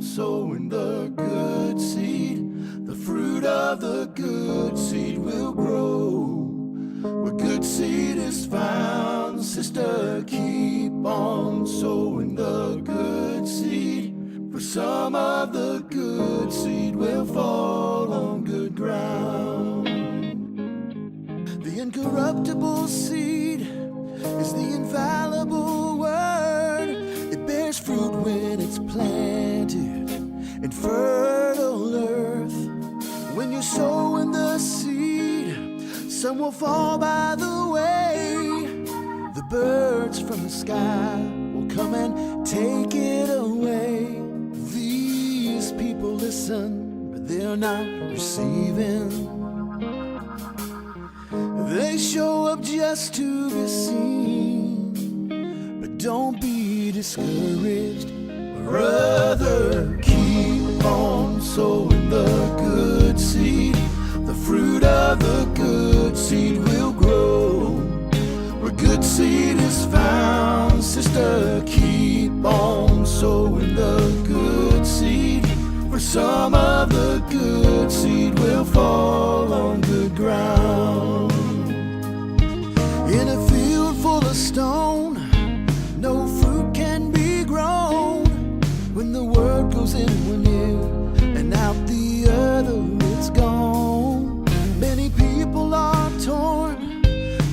sowing the good seed. The fruit of the good seed will grow. Where good seed is found, sister, keep on sowing the good seed. For some of the good seed will fall on good ground. The incorruptible seed is the infallible word. It bears fruit when it's planted in fertile earth. When you sow in the seed, some will fall by the way. The birds from the sky will come and take it away. These people listen, but they're not receiving. They show up just to be seen, but don't be discouraged, brother. Keep on sowing the good seed. The fruit of the good seed will grow. Where good seed is found, sister, keep on sowing the good seed. For some of the good seed will fall on good ground. In a field full of stone, no fruit can be grown. When the word goes in one ear and out the other, it's gone. Many people are torn,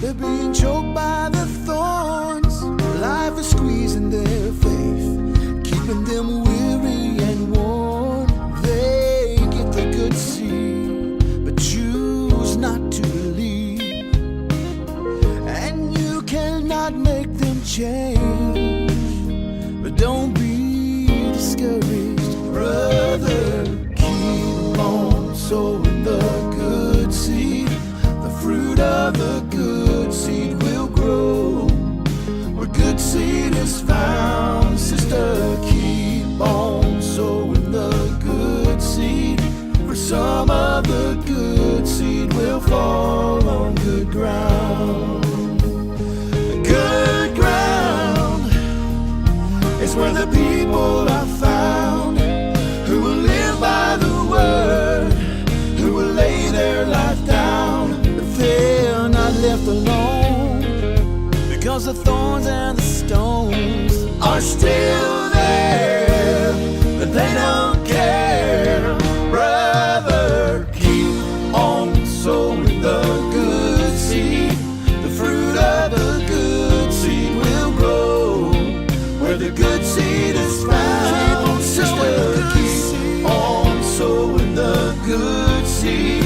they're being choked by the thorns. Life is squeezing their faith, keeping them weary and worn. They get the good seed, but choose not to believe. And you cannot make them change, but don't be discouraged, brother. Keep on sowing the good seed. The fruit of the good seed will grow. Where good seed is found, sister, keep on sowing the good seed. For some of the good seed will fall on good ground. Good ground is where the people are found, who will live by the word, who will lay their life down. But they're not left alone, because the thorns and the stones are still there, but they don't care. Brother, keep on sowing the good seed. The fruit of the good seed will grow. Where the good seed is found, sister, keep on sowing the good seed.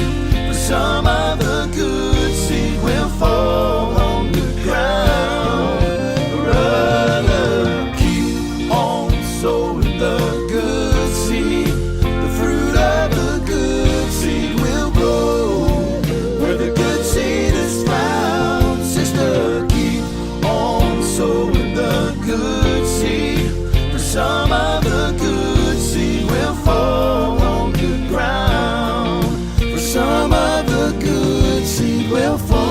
For some of the good seed will fall on good ground. Brother, keep on sowing the good seed. The fruit of the good seed will grow. Where the good seed is found, sister, keep on sowing the good seed. For some of the good seed will fall on good ground. For some of the good seed will fall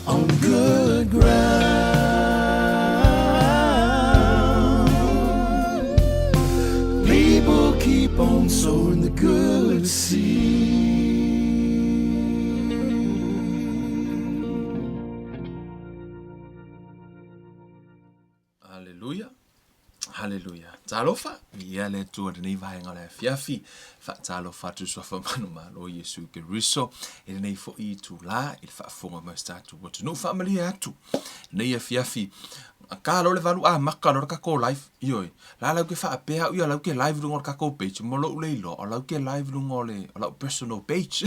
on good ground. People keep on sowing the good seed. Hallelujah. Hallelujah. Talofa, yale tu de neva ngale fiafi, fa talofa tu so fa manu malo Yesu Kristo, ele nei fo I tu la, il fa fonga masta tu what no family atu. Nei fiafi. Ka lo le valu a makalo ka ko live yoi. La la ke fa pe ha yo la ke live ngol ka ko page mo lo le lo, la ke live ngole, la personal page.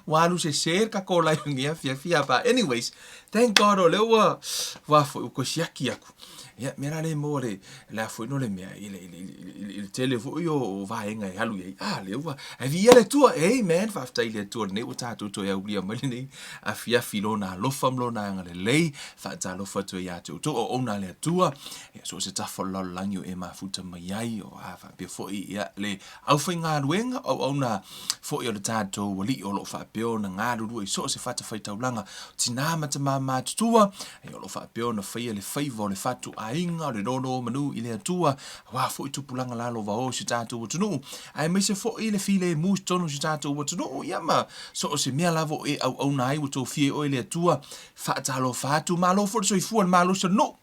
Walu se share ka ko live ngia fiafi pa. Anyways, thank God o le wa fo ko shiaki aku. Ya mera le more la foi no le mea il telefo yo va enga halu ye le wa avia le tua man fa after ile tua ne uta to ya ublia malini afia filona lo famlo na ngale le fa ta lo fa to ya to ona le tua so se ta fo lo lanyo e ma futa mai o fa pe fo ya le au finga wenga o ona fo yo ta to wali o lo fa pe ona nga du so se fa ta fa ta ulanga tinama te mama tua e lo fa pe ona fa le favor le fa tu inga le nono manu ile tua wa fo tu pulanga la lo va o si tātou tunu ai me se fo ile file mus tonu si tātou tunu ia ma so se mea lavo e au nai wo to fie o ile tua fa talo fa tu malo fo so ifu malo so no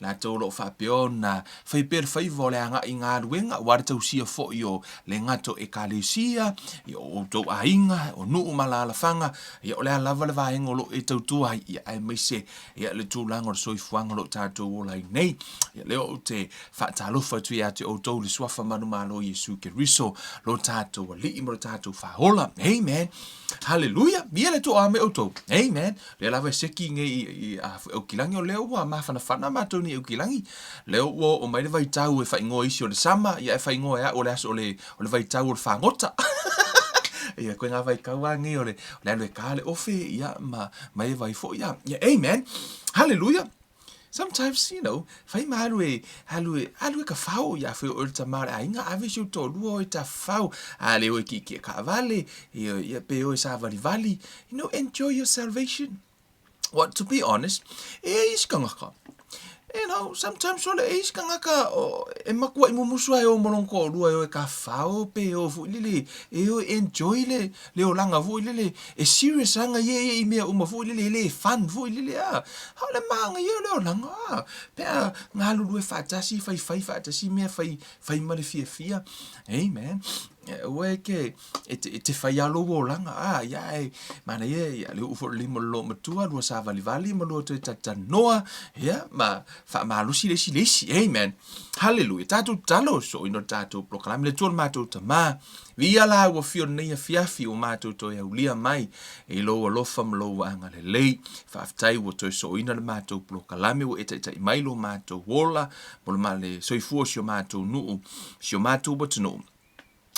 la tolo fa piona fai per fai vole anga inga wenga wa tau sia fo yo le ngato e kalesia yo to ainga o nu malala fanga yo le lava le va engolo e tau tu ai ai me se ya le tu lango so ifuanga lo tato o lai nei ya le o te fa talo fa tu ya te o to le swafa manu malo Yesu ke riso lo tato li mo tato fa hola amen hallelujah bia le to ame o to amen le lava seki nge o kilangi o leo wa ma fana ma to ni o kilangi leo o mai le vai tau e fa ingo isi o le sama ya e fa ingo ya o le aso o le vai tau o le fangota ia koe ngā vai kauangi o le kale ofe ia mai vai fo ia amen hallelujah. Sometimes, fai malu ka fau ya fai o ta mare ainga ave si to luo ta fau ale o ki ka vale ia pe o sa vali enjoy your salvation. What, to be honest, is kangaka. Sometimes sole is kangaka e makua imu musua e o molonko lua e ka fao pe o fu lile e o enjoy le o langa fu lile e serious anga ye mea uma fu lile le fun fu lile ha le manga ye le o langa pe nga lulu e fatasi fatasi mea fai mare fia amen we ke te fai alo o langa ya mana ye le ufo limo lo matua lo sa vali mo lo te tatanoa ma fa malusi lesi amen hallelujah tatu talo so ino tatu proclaim le tol mato tama via la wo fio nei fiafi o mato to ya ulia mai e lo fam lo anga le lei fa tai wo to so ino le mato proclaim wo eta mai lo mato wola mo male so ifu sio mato nu sio mato botno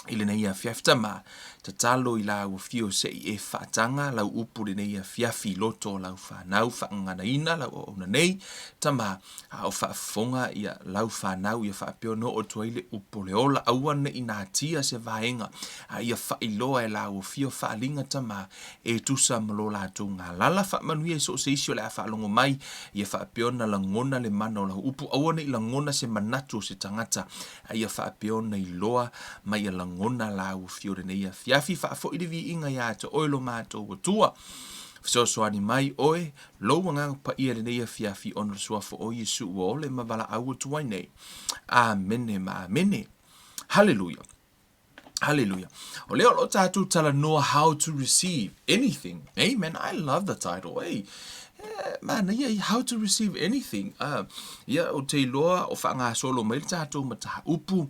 ile nei fiafta ma tatalo ila wo fio se e fatanga la upu le nei fiafi loto la fa nau fa ngana ina la ona nei tama o fa fonga ia la fa nau ia fa piono o toile upu le ola awana ina tia se vaenga ia fa ilo e la wo fio fa linga tama e tusa mlola tunga la fa manuia so se isio la fa longo mai ia fa piona la ngona le mano la upu awana ila ngona se manatu se tangata ia fa piona iloa mai la ngona la wo fio le nei fiafi fa fo i vi inga ya to oilo mato o tua so ani mai oe lo wanga pa ia le nei fiafi on so fo o Yesu o le mavala au tua nei amen hallelujah o leo lo tatu tala know how to receive anything amen I love the title man how to receive anything o te loa o whanga solo mai tatu mata upu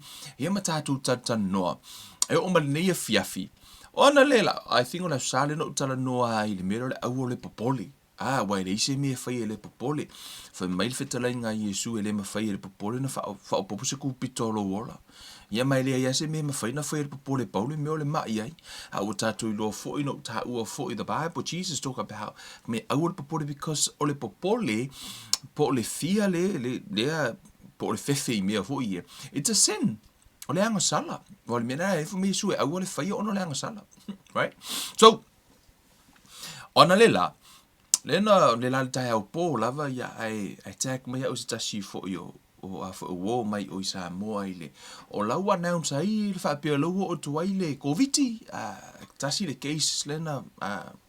mata tu tatanoa o malinea fiafi ona lela I think ona sale no tala noa I le mero le au le popoli wai le ise me fai le popoli fa mai fetala nga Yesu ele ma fai le popoli na fa o popuse ku pitolo wola ia mai le ia se me ma fai na fai le popoli Paul me ole mai ai o tatu lo fo ino ta u fo the Bible Jesus talk about me au le popoli because ole popoli po le fia le po le fefe me fo ia it's a sin o le anga sala o le mena e fu me su e au le fai ono le anga sala right so ona lela le la tai au po lava ya ai attack me o sta si fo yo o a fo wo mai o isa mo ile o la wa na unsa i fa pe lo o to ile covid tasi le case lena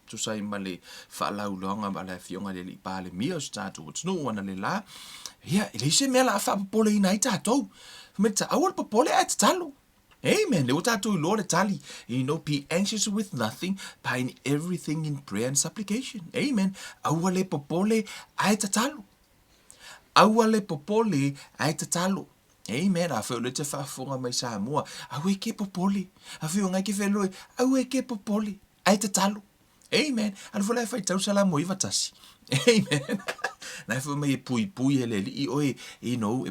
tu sai male fa la ulonga ba la fionga le pa le mio sta tu no ona le la ya ile se me la fa po le ina ita to me ta awol po le at talo amen le uta tu lo le tali be anxious with nothing but in everything in prayer and supplication amen awole popole ai tatalo awale popole ai tatalo amen a fe le te fa fonga mai sa mo awe ke popole a fe nga ke felo awe ke popole ai tatalo amen al vola fa tau sala mo ivatasi amen na fe mai pui ele li oe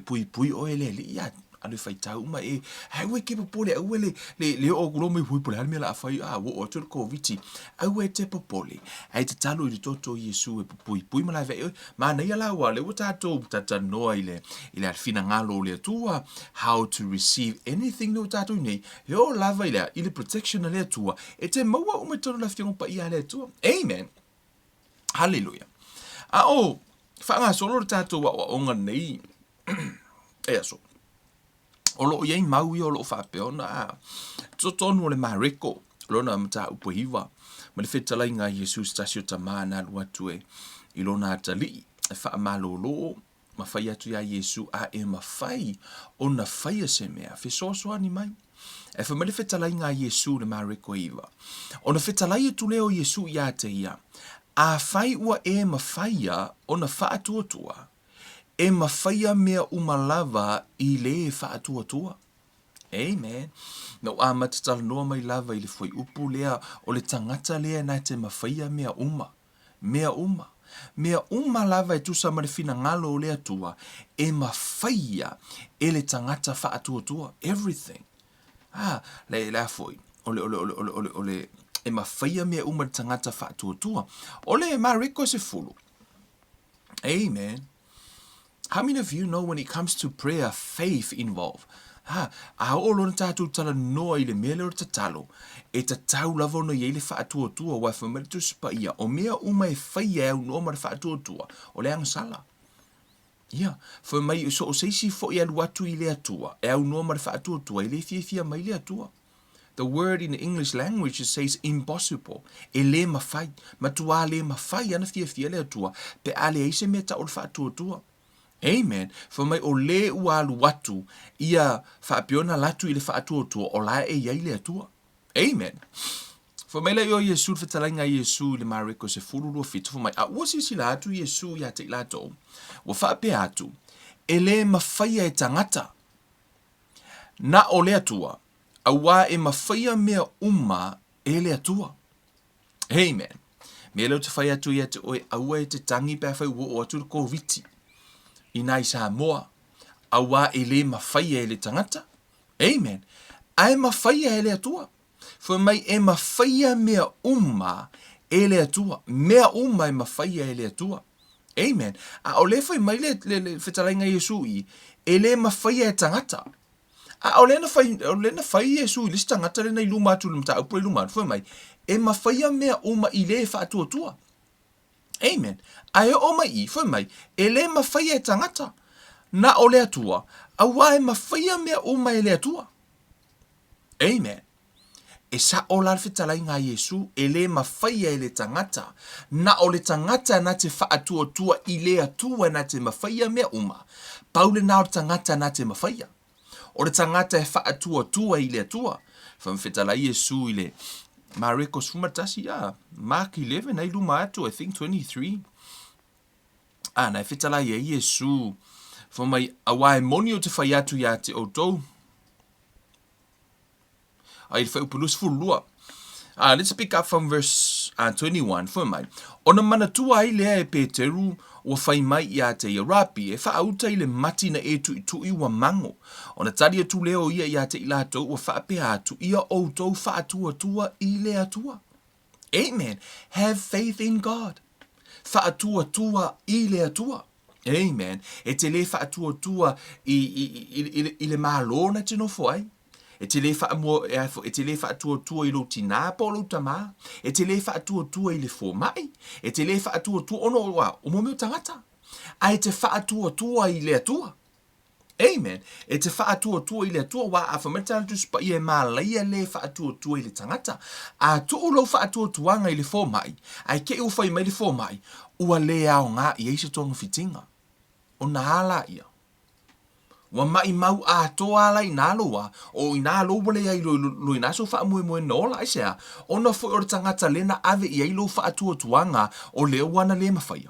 pui oe li ya anu fai tau ma ai ke popole au le o glo me hui pole me la fai o to covid au te popole ai te talo i toto Yesu pui ma la ve ma na la wa le tato tata no ile al fina ngalo le tua how to receive anything no tato nei yo lava ile protection le tua e te maua me to la fiong pa ia le tua amen hallelujah fa nga solo tato wa onga nei so. O lo yei mau i o lo whape ona tonu o le mareko lona mta upohiwa ma le whetalai ngā Jesus tasio ta mana lua tue i lona atali e wha malolo ma whai atu ia Yesu a e ma whai o na whai se mea whesoasoa ni mai e wha mele whetalai ngā Yesu le mareko iwa o na whetalai e tu leo Yesu ia te ia a whai ua e ma whaia o na wha atuatua e mawhaia mea umalava i le whaatua. Amen. No a matatala noa mai lava i le fwoi upu lea o le tangata lea na te mawhaia mea uma. Mea uma. Mea uma lava e tusa ma le fina ngalo o lea tua e mawhaia e le tangata whaatua. Everything. Le fwoi. Ole e mawhaia mea uma le tangata whaatua. Ole e mariko se fulu. Amen. How many of you know when it comes to prayer, faith involved? A o lona tātou tala noa I le mele o tatalo. E ta tau lava no yeile whaatua wa whamaritu sipa ia. O mea uma e whaia e au noa mara whaatua. O le sala. Ia. Wha mai so o seisi fo I alu atu I le atua. E au noa mara whaatua. I le fia mai le atua. The word in the English language says impossible. E le mawhai. Matua le mawhai ana fia le atua. Pe ale eise mea ta o le whaatua. Amen. For mai o le ua alu watu ia whaapiona latu I le whaatua o la e iai le atua. Amen. For mai le o Yesu whatalai ngā Yesu le mareko se fururu fitu. For mai a ua sisi la atu Yesu ia te lato. Wa whaape atu. E le mawhaia e tangata. Na o le atua. A wā e mawhaia mea uma e le atua. Amen. Mea leo te whai atu ia te oe aua e te tangi pēr whai ua o atu le koviti. I nai Samoa, a wā e le mawhaia e le tangata. Amen. Ai mawhaia e le atua. For mai e mawhaia mea uma e le atua. Mea uma e mawhaia e le atua. Amen. A o le whai mai le whetalai ngā Yesu I, e le mawhaia e tangata. A o le na whai Yesu I lisi tangata le na I luma atu le mta upo I luma atu. For mai, e mawhaia mea uma I le whaatua. Amen. Ai o mai foi mai e le mawhaia e tangata na o le atua a wā e mawhaia mea uma e le atua. Amen. E sa o la whetalai ngā Yesu e le mawhaia e le tangata na o le tangata na te whaatua I le atua na te mawhaia mea uma. Paule na o le tangata na te mawhaia. O le tangata e whaatua I le atua. Whetalai Yesu I le Mariko sumatasi Mark 11 ai luma atu I think 23. Na whetala ia Yesu for mai awai moni o te whai atu ia te outou. Ai le whaupulus fulua. Let's pick up from verse 21 for mai. Ona manatua ai lea e Peteru o whai mai ia te Rapi e whaauta I le mati na e tu wa mango. Ona tari atu leo ia te ilatou o whaape atu ia outou whaatua I le atua. Amen. Have faith in God. Whaatua I le atua. Amen. E te le whaatua I le malona te no foai. E te le whaatua I lo tina po lo tama. E te le whaatua I le fōmai. E te le whaatua ono wa o mo meu tangata. Ai te whaatua I le atua. Amen. E te whaatua I le atua wa a whamatana tu spa I e malaia le whaatua I le tangata. A tu lo whaatuanga I le fōmai. Ai ke u whai mai le fōmai. Ua le ao ngā I eise tonga fitinga. O na hala ia. Wa mai mau a toa ala I nā loa, o I nā loa le ai lo I nā so wha moe no la isea, o na fo o tangata lena ave I ai lo wha atuanga o leo wana le mawhaia.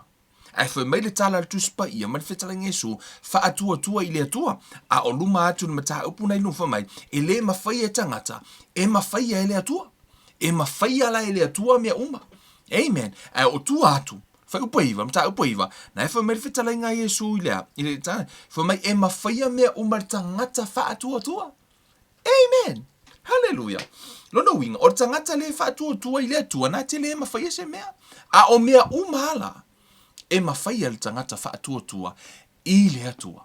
Ai whai mai le tala tu spa ia, man whetala ngesu, wha atua I le atua, a o luma atu na mata upu nei no wha mai, e le mawhaia e tangata, e mawhaia e le atua, e mawhaia la e le atua mea uma. Amen. Ai o tua atu. Whai upaiwa, mta upaiwa. Na e whai mai whetala ngā Yesu I le tāne. Whai mai e mawhaia mea umar tangata whaatua. Amen. Hallelujah. Lona winga, o tangata le whaatua I le atua, na te le mawhaia se mea. A o mea umala, e mawhaia le tangata whaatua I le atua.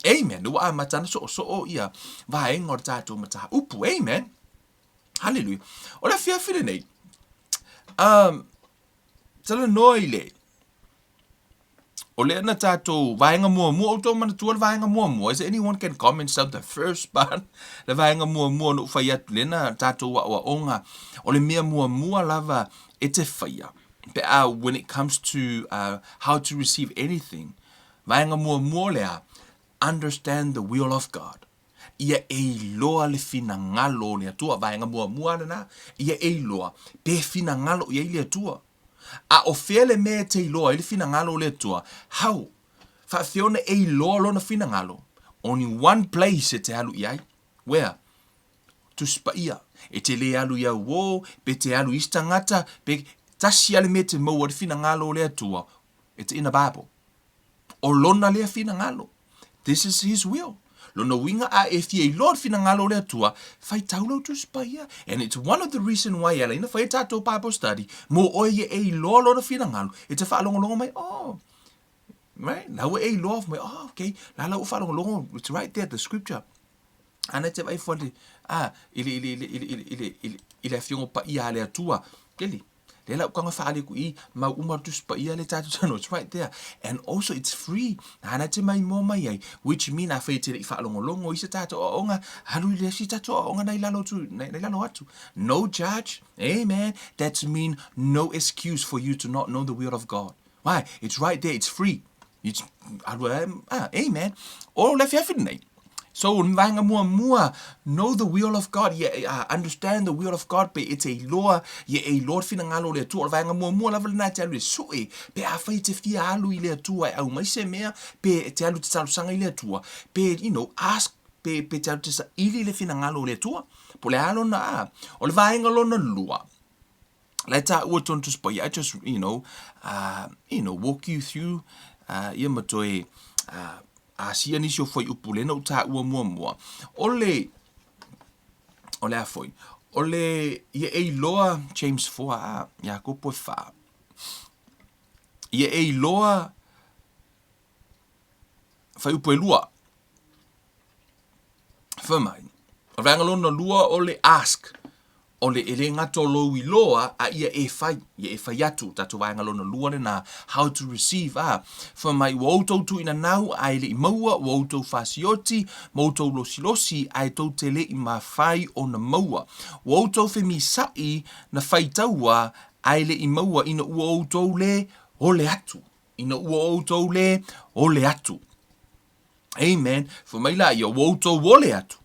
Amen. Ua a matana so ia, vaenga o tātou mata upu. Amen. Hallelujah. O la whiawhine nei. Tala noa I le. O le na tātou vaenga mua o tō mana tua le vaenga mua. Is anyone can comment something first, but le vaenga mua no whai atu le na tātou wa onga. O le mea mua lava e te whaia. Pe when it comes to how to receive anything, vaenga mua lea, understand the will of God. Ia e loa le fina ngalo le atua, vaenga mua na, ia e loa, pe fina ngalo ia le atua. A o fele me te iloa, ili fina ngalo le tua. How? Fa fiona e iloa lo na fina ngalo. Only one place e te alu iai. Where? To spaia. E te le alu ia wo, pe te alu istangata, pe tasi ale me te maua le fina ngalo le tua. It's in the Bible. O lona le fina ngalo. This is his will. Lona winga a e fie Lord fina ngalo le tua, fai taulo tu spaia. And it's one of the reason why ela ina fai tato Bible study, mo oye e Lord lo fina ngalo. It's a fa longo mai, oh, right? Now e Lord mai, oh, okay. La u fa longo, it's right there, the scripture. Ana te vai fole, ile fiongo pa ia le tua, keli. Lela ukanga whaale ku I, ma umatu spa ia le tatu tano, it's right there. And also it's free. Hana te mai mo mai ai, which mean a whai te rei whaalongo I se tatu o onga, haru le si tatu o onga nei lalo atu. No judge, amen. That's mean no excuse for you to not know the will of God. Why? It's right there, it's free. It's, amen. O le whiawhiri nei. So, vanga mua, know the will of God, understand the will of God, pe it's a law, a Lord fina ngalo le tua, vanga mua lava na te alu e sui, pe a whai te fia alu I le tua, au mai se mea, pe te alu te salusanga I le tua, pe, ask, pe te alu te sa ili le fina ngalo le tua, po le alo na o le vaenga lo na lua. Let that word on to spot. I just, walk you through, matoe, asia ni sio foi upule no ta ua mua. Ole a foi. Ole ye e loa James 4 ya ko po fa. Ye e loa fai upo lua. Fa mai. O vangalo no lua ole ask. Ole ele ngato lo I loa a ia e fai atu tatu vangalo no lua na how to receive for my woto tu ina nau ai le maua woto fasioti moto losi ai to tele I ma fai o na maua woto fe mi sai na fai taua ai le I maua ina woto le ole atu ina woto le ole atu amen for my la yo woto ole atu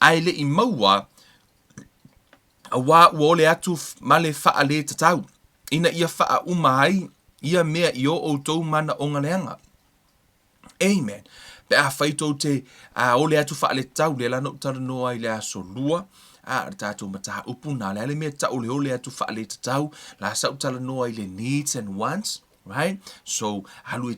ai le I maua a wā wole atu male faa le tatau. Ina ia faa umai, ia mea I o tau mana o ngaleanga. Amen. Pe a whaito te ole atu faa le tatau, le lana utara noa I le aso lua, tatou mataha upu na le mea ta ole atu faa le tatau, la sa utara noa I le needs and wants. Right? So, halu e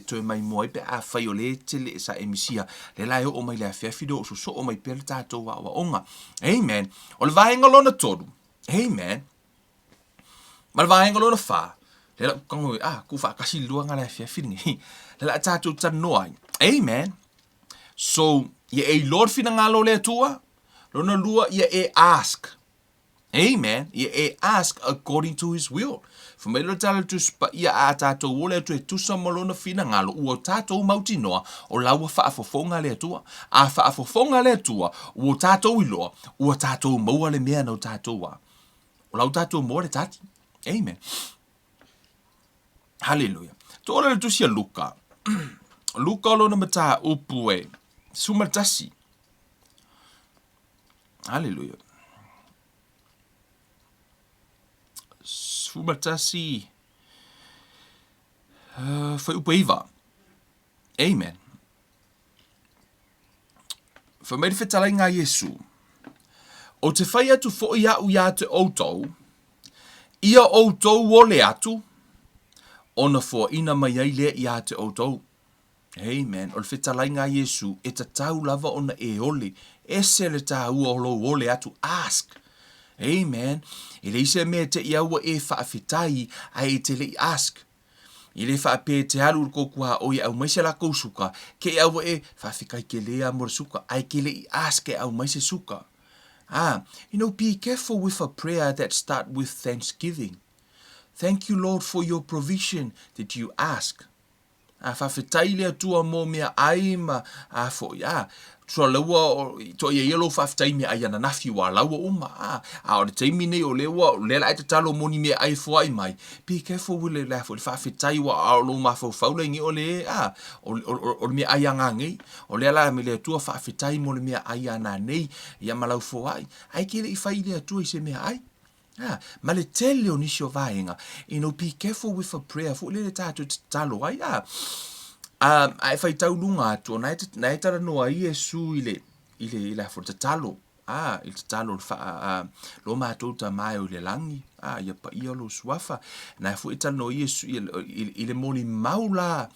toi mai moi pe a whai o le te le sa emisia. Le lai o mai le a whiawhido o so o mai pele tātou wa onga. Amen. O le vahenga lona toru. Amen. Ma le vahenga lona wha. Le la kango ku wha kasi lua ngā le a whiawhiri. Le la tātou tanoai. Amen. So, ye e Lord fina ngalo le atua. Lona lua ye e ask. Amen. Ye e ask according to his will. For me lo tala tu spa ia a tātou wole tu e tusa malona fina ngalo ua tātou mauti noa o laua whaafofonga le atua. A whaafofonga le atua ua tātou iloa ua tātou maua le mea nau tātou wa. O lau tātou moa le tāti. Amen. Hallelujah. Tōra le tusia Luka. Luka lo na mata upu e. Sumatasi. Hallelujah. Fumatasi fai upaiva. Amen. Fa meri whetalai ngā Yesu. O te whai atu fo ia u ia te outou, ia outou wole atu, ona fo ina mai ai lea ia te outou. Amen. O le whetalai ngā Yesu, e ta tau lava ona e ole, e se le tā ua olo wole atu, ask. Amen. I le ise mea te iaua e whaafitai ai te le ask. I le whaape te alu ko kua o i au maise la kousuka. Ke iaua e whaafikai ke lea mora suka. Ai ke le ask e au maise suka. Be careful with a prayer that start with thanksgiving. Thank you, Lord, for your provision that you ask. A whawhetai lea tua mō mea ai ma a fo ia. Tua laua to ia yellow whawhetai mea ai ana nafi wa laua uma. A o le teimi nei o lewa o lela ai te talo moni mea ai fo ai mai. Be careful with le lefo le whawhetai wa a lo ma fo faula ingi o le o le mea ai anga ngei. O lela me le tua whawhetai mo le mea ai ana nei ia malau fo ai. Ai kele i whai lea tua i se mea ai. Ma le tele o nisi o vaenga. Be careful with a prayer. Fu le tātou te talo ai. Ai whai tau lunga atu. Na e tara noa i e su i le fo te talo. I te talo lo mātou ta mai o le langi. Ia pa ia lo suafa. Na fu e tano i e su i le moni maula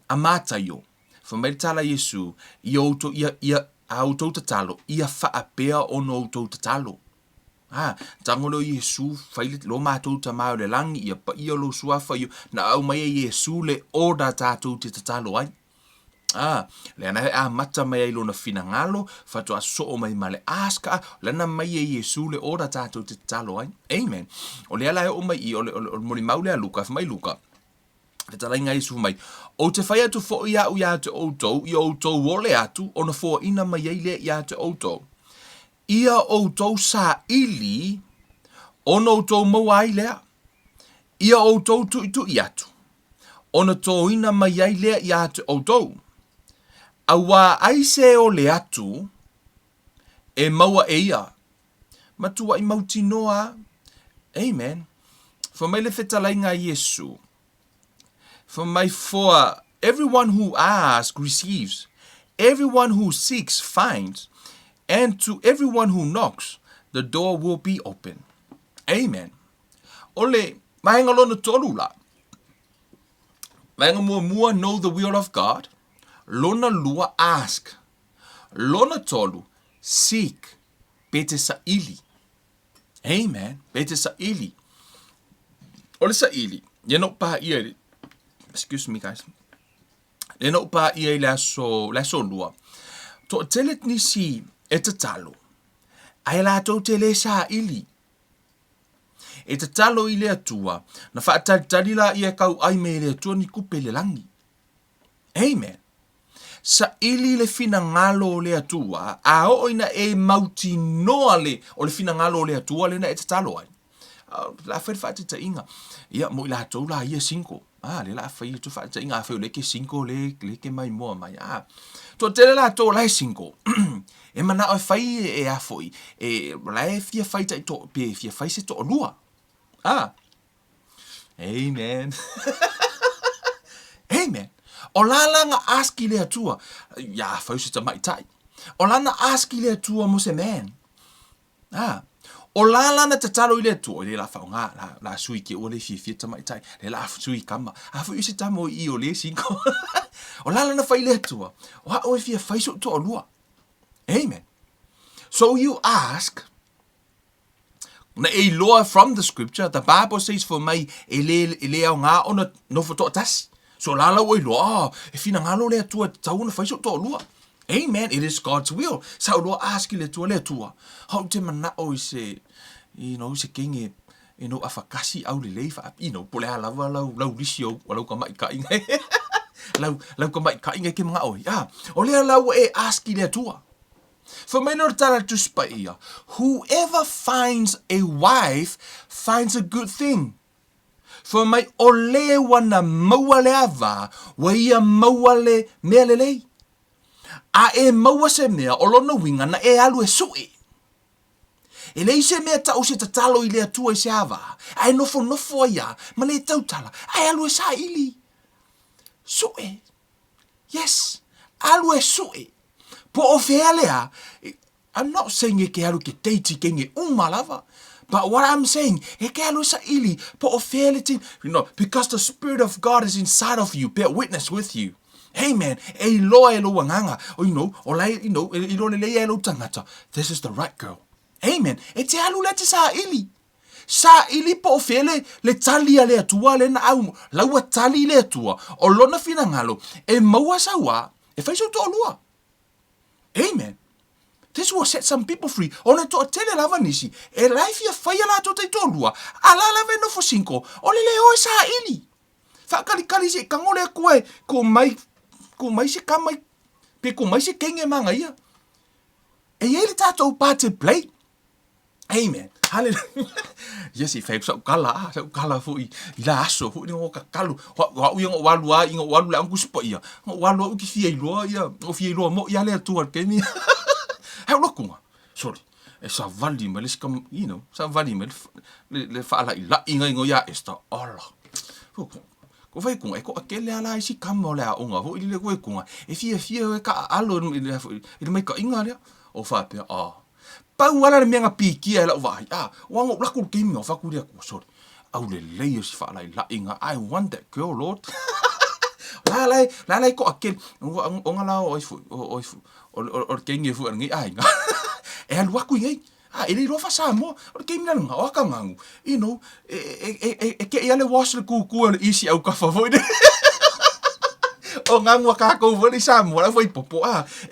a mātaio. Fa mai tala Yesu i auto ia auto te talo. Ia wha apea o no auto te talo. Tangolo Yesu faile lo mātou ta mai o le langi ia pa ia lo suafa io na au mai Yesu le oda tātou te talo ai. Le ana mata mai ai lo na fina ngalo fatu aso o mai male aska le na mai Yesu le oda tātou te talo ai. Amen. O le ala o mai i o moni maule a Luka fa mai Luka. Te tala inga Yesu mai. O te whai atu fo ia u ia te outou i outou wole atu o na fo ina mai ai le ia te outou. Ia outou sa ili, ono outou maua ai lea. Ia outou tu i atu. Ona tō ina mai ai lea i atu outou. Awa ai se o le atu, e maua e ia. Matua i mauti noa. Amen. For mai le whetalai ngā Yesu. For mai for everyone who asks receives. Everyone who seeks finds. And to everyone who knocks, the door will be open. Amen. Ole, mahenga lona tolu la. Mahenga mua know the will of God. Lona lua ask. Lona tolu seek. Pete sa ili. Amen. Pete sa ili. Ole sa ili. Yeno pa ia. Excuse me guys. Yeno pa ia laso lua. To telet nisi. E te talo. Ai lātou te le sa ili. E te talo i le atua. Na whaatari la i e kau ai me le atua ni kupe le langi. Amen. Sa ili le fina ngalo le atua. A o ina e mauti noa le. O le fina ngalo le atua le na e te talo ai. La whaati ta inga. Ia mo i lātou la i e sinko. Le la whai tu whaati ta inga. A whai le ke sinko le ke mai moa mai. To te le lātou la e sinko. E mana o fai e a foi e lai fia fai tai to pe fia fai se to lua. Amen. Amen. O langa aski le atua. Ya fai se ta mai tai. O lana aski le atua mo se man. O lana te talo i le atua le la fa nga la sui ke o le fia ta mai tai. Le la sui kama. A fai se ta mo i o le sinko. O lana fai le atua. O fia fai se to lua. Amen. So you ask, na e loa from the scripture, the Bible says for mai e le au ngā ona no for tas. So lala oi loa, e fina ngalo le atua tau na faiso to lua. Amen. It is God's will. Sa loa ask le atua. Hau te mana o se, se kinge, afakasi au le leifa, pole a lava lau risio, walau ka mai ka inga. Lau ka mai ka inga ke mga oi. O lea lau e ask le atua. For me no tala tu spaia. Whoever finds a wife finds a good thing. For my ole wana maua le ava, wa ia maua le mea lelei. A e maua se mea o lona winga na e alu e sui. E lei se mea tau se tatalo i le atua i se ava. A e nofo ia, ma le tautala. A e alu e sa ili. Sui. Yes. Alu e sui. Po o fealea, I'm not saying e ke alu ke teiti kenge umalava. But what I'm saying, e ke alu sa ili, po o fealea, because the Spirit of God is inside of you, bear witness with you. Amen. E loa nganga. O lai, e lo le lea tangata. This is the right girl. Amen. E te alu le te sa ili. Sa ili po o fele le tali a le atua le na au. Laua tali le atua. O lona fina ngalo. E maua sawa. E faiso to lua. Amen. This is what set some people free. Ona to tele lava nisi. E life ya faya la to te tolua. Ala lava no fo cinco. O le leo sa ili. Whakali se kangole koe, ko mai se kamai, pe ko mai se kenge manga ia. E ele tātou pāte play. Amen. Hallelujah. Yes, if I so kala fu I la aso fu ni o ka kalu. Wa u ngo walu a ngo walu la ngus pa ia. Ngo walu u ki fie lo ia. O fie lo mo ia le tu ke mi. Ha lo kunga. Sorry. E sa vali me le skam, sa vali me le fa la ila inga ngo ya esta ala. Ko vai kunga e ko akele ala isi kamo le a onga fu ile ko kunga. E fie ka alo ile mai ka inga le. O fa pe pau ala me nga piki ala vai wango la ku kimi o fa ku dia ku sorry au le leio si fa la inga I want that girl Lord la ko akel o ngala o kengi fu ngi ai nga e al wa ku ngai ele ro fa sa mo o kimi na nga o ka ngangu ke ele was le ku isi au ka fa foi o ngangu ka ko voli sa mo la foi popo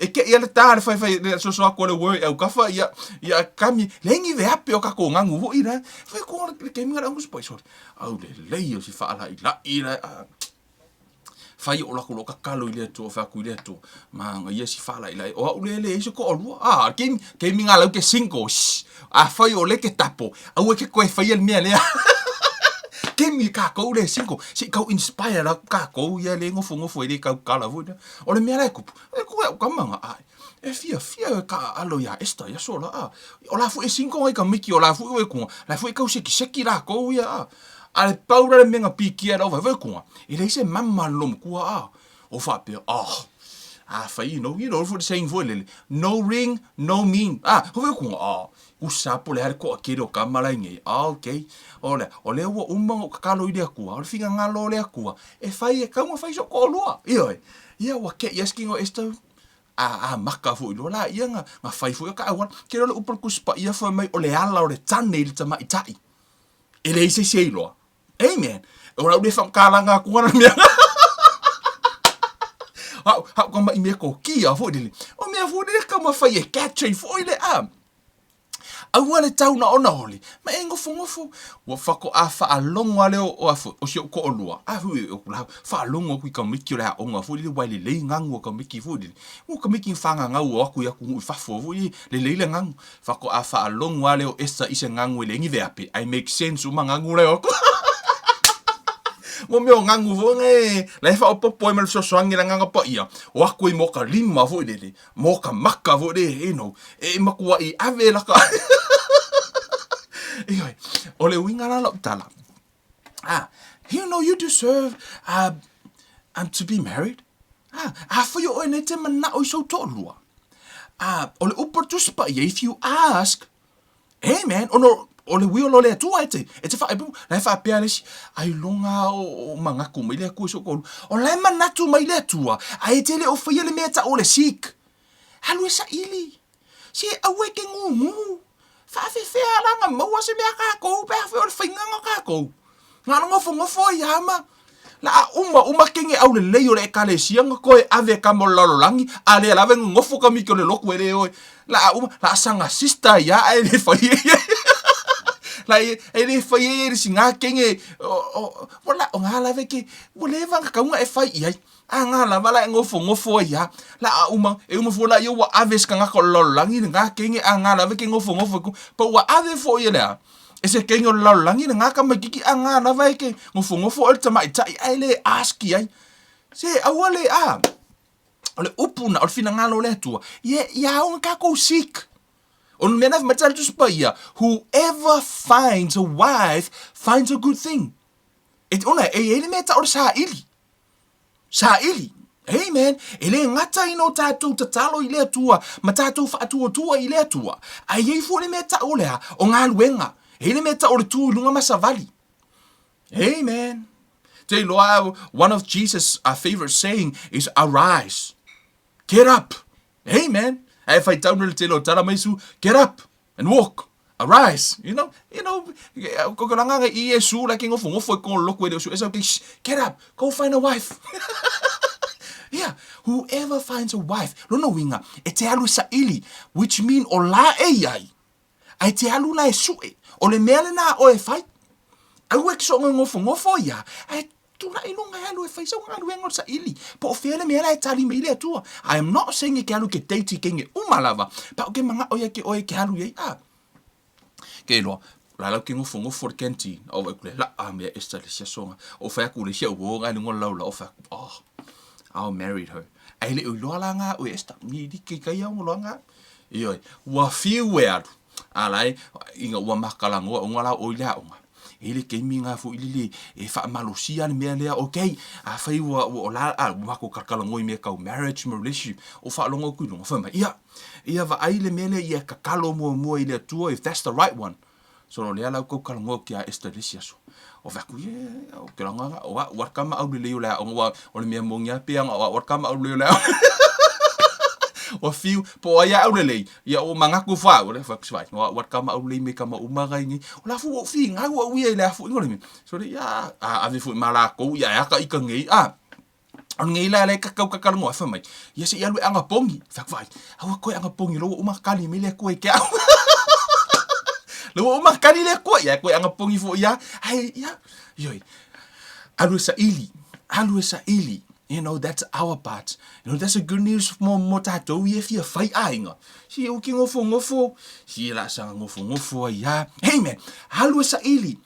e ke ia le tare fai so ko le word au ka fa ia kami lengi ve ape o ka ko ngangu vo ira foi ko ke mi ngara ngus so au le leio si fa la ila fai o la ko ka kalo ile to fa ku ile to ma ia si fa la ila o le so ko lu ke mi ngala ke 5 fai o le ke tapo au ke ko fai el mia le Kemi ka ko le 5 si ka inspire la ka ko ya le ngofo ile ka la vuda o le mera ku ka manga e fia ka alo ya esta ya sola o la fu e 5 ai ka miki o la fu e ku la fu e ka seki la ko ya ale paura le menga piki era va ku ile se mamma lom ku o fa pe fai no for the saying for le no ring no mean ho ve ku usapo le ko akero kamala ngai okay ole wo umma ka kalo ile ku o finga ngalo le ku e fai e ka mo fai so ko lua ia wa ke yaskingo esto maka fu lo la ia nga fai fu ka awan ke lo upal ku spa ia fa mai ole ala ole tane le tama itai ele se lo amen ora de fam kala nga ku na mia ha ko ma me ko kia fu dile o me fu de ka ma fai e catch fu ile Awale tau na ona holi. Ma e ngofo. Wa whako wha alongo ale o afu. O si o ko olua. Hui o kula. Wha alongo kui ka miki o rea onga. Fui le waile lei ngangu o ka miki fui. Mo ka miki whanga ngau o aku yaku ngui whafo. Fui le leile ngangu. Whako wha alongo ale o esa isa ngangu ele ngi veape. I make sense uma ngangu le oku. Mo meo ngangu vo nge. Lai wha o popo e mele so soangi la nganga pa ia. O aku i mo ka lima vo ele. Mo ka maka vo ele. E makua I ave laka. Ole winga la tala. You deserve to be married. For you ene te mana o so tolua. Ole upertus pa if you ask. Hey man, ole wio lo le tua ete fa ebu la fa pianis ai longa o manga ku mai le ku so ko o la mana tu mai le tua ai tele o fa le meta ole sik. Halu sa ili. Si awaken ngu. Fa ala nga mo se me ka ko pe fa o finga nga ka ko nga ngofo ya ma la uma kinge au le leyo le ka le sianga ko ave ka mo lololangi ale la ven ngofo ka mi ko le loku ele o la sanga sister ya ele fa la ele fa ye singa kinge wala nga la ve ki wole va ka nga e fa ia nga la vala ngofo ya la uma fo la yo wa ave ska nga ko lololangi nga kinge nga la ve ki ngofo ku pa wa ave fo ye la ese kengo lololangi nga ka makiki nga la va ki ngofo el tama itai ele aski ai se awale ole upuna ol fina ngalo le tua ya un ka ko sik on menaf matal tu spaya whoever finds a wife finds a good thing it ona ele meta or sa ili amen ele ngata ino tatu tatalo ile tua matatu fa tua ile tua ai fu le meta ole o ngalwenga ele meta or tu lunga masavali amen one of Jesus' favorite saying is arise. Get up. Amen. If I tell you tala maisu, get up and walk. Arise. You know. Kokolanga Yesu like ngofo ko lokwe de so get up. Go find a wife. Yeah, whoever finds a wife, lono winga, etealu sa ili, which mean ola eyai. Etealu na esue, ole mele na o e fight. I work so ngofo ya. tu la ilunga ya lu e faisa nga lu engol sa ili. Po fele me la tali me ile tua. I am not saying ke alu ke date ke nge umalava. Pa ke manga oya ke alu ye ke lo la la ke ngo for kenti o kule la me esta le songa o fa ku le sia o nga ngo la o fa I married her. Ai le lo la nga o esta ni di ke ka ya ngo nga. Iyo wa fiu weird. Alai inga wa makala ngo ngala o ila o ele ke minga fu ilili e fa malusia ni me lea okay a fai wa la wa ko kakala ngoi me ka marriage relationship o fa longo ku longo fa ia va aile mele ia kakalo mo ile tua if that's the right one so no le ko kala ngo kia establishia so o va ku o ke longa wa kama au le la o le me mongia pe wa kama au le la o fiu po ia au le ia o manga ku fa o le fa swai wa kama au le me kama umaga ngi o la fu o fi nga o wi le fu ngole so ia a vi fu mala ko ia ka ikangi on ngi la le ka ka ngo fa mai ia se ia lu anga pongi fa vai au ko anga pongi lo o makali me le ko e ka lo o makali le ko ia ko anga pongi fu ia ai ia yoi alu sa ili. You know, that's our part. You know, that's a good news mo tato if you fight ainga. Si o ki ngofo. Si la sa ngofo ya. Hey man, halu sa ili.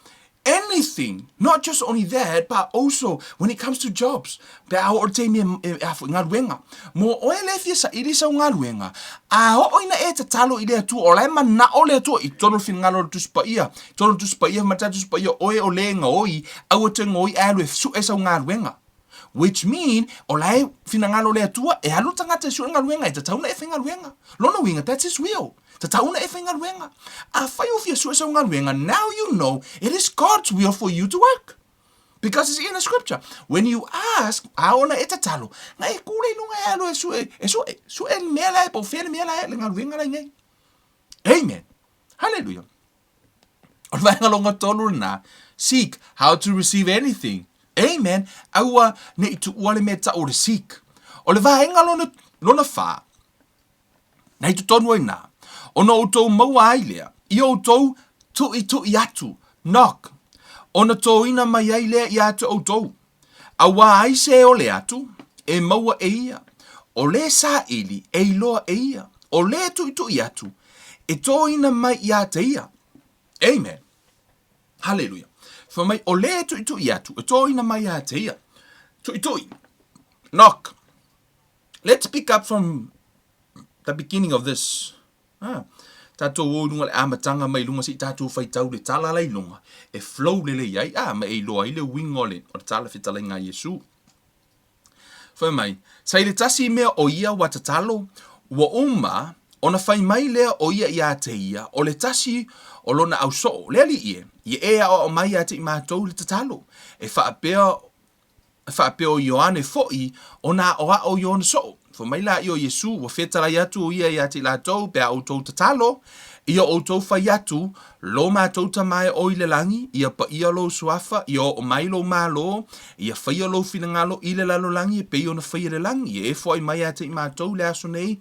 Anything, not just only that, but also when it comes to jobs. Pe a o te me afu ngaluenga. Mo o ele fi sa ili sa ngaluenga. A o ina e te talo ile tu o lai mana o le tu I tono fin ngalo tu spaia. Tono tu spaia mata tu spaia o le ngoi. Au te ngoi alu su e sa ngaluenga. Which mean, o lai finangalo le atua, e alu tangata su ngaluenga, e tauna e ngaluenga. Lono winga, that's his will. Tauna e ngaluenga. A fai o fia su ngaluenga, now you know it is God's will for you to work. Because it's in the scripture. When you ask, aona e tatalo, na e kule nunga e alu su e mela e po fere mela e ngaluenga la ngai. Amen. Hallelujah. O vai ngalonga tolu na, seek how to receive anything. Amen. Aua ne itu wale meta o le seek. O le vaenga lona fa. Na itu tonu ina. O no utou maua ailea. I o utou tu I atu. Knock. O na tō ina mai ailea I atu o utou. Aua aise o le atu. E maua e ia. O le sa ili. E iloa e ia. O le tu I atu. E tō ina mai I ata ia. Amen. Hallelujah. For my ole tu iatu, to ina mai te ia. Tu. Knock. Let's pick up from the beginning of this. Tato o lunga le amatanga mai lunga si tato fai tau le tala lai lunga. E flow le iai, ma e loa I le wingole, o tala fitala ngā Yesu. For mai, sai le tasi mea o ia wa tatalo, wa uma, ona fai mai lea o ia te ia, o le tasi o lona au so, lea li ie. I ea o mai ati I mātou le tatalo. E whaapea o Ioane fo'i o nā oa o Ioane so. Fo mai la I o Yesu, wa whetara atu o ia I ati lātou, pea o tau tatalo. I o tau whai atu, lo mātou tamai o I le langi, ia pa ia lo suafa, I o mai lo mālo, ia whai o lo whinangalo I le lalo langi, e pei o na whai le langi. E fo I mai ati I mātou le aso nei,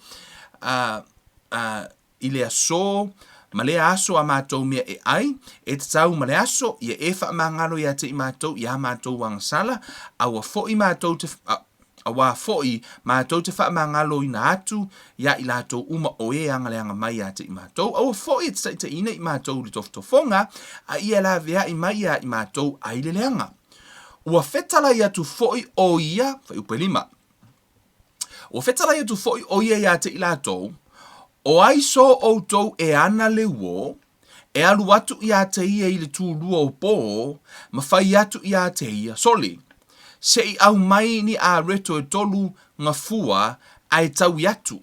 I le aso, ma le aso a mātou mea e ai, e te tau ma le aso, ia e wha mangalo ia te I mātou, ia mātou wangasala, awa fo'i mātou te, awa fo'i mātou te wha mangalo I na atu, ia I lātou uma o e angaleanga mai ia te I mātou, awa fo'i te te ina I mātou li toftofonga, a ia la vea I mai ia I mātou ai le leanga. Ua whetala ia tu fo'i o ia, whai upelima, ua whetala ia tu fo'i o ia te I lātou, o ai so o tau e ana le wo, e alu atu I a te ia I le tūrua o pō, ma whai atu I a te ia, soli, se I au mai ni a reto e tolu ngā fua ai tau I atu.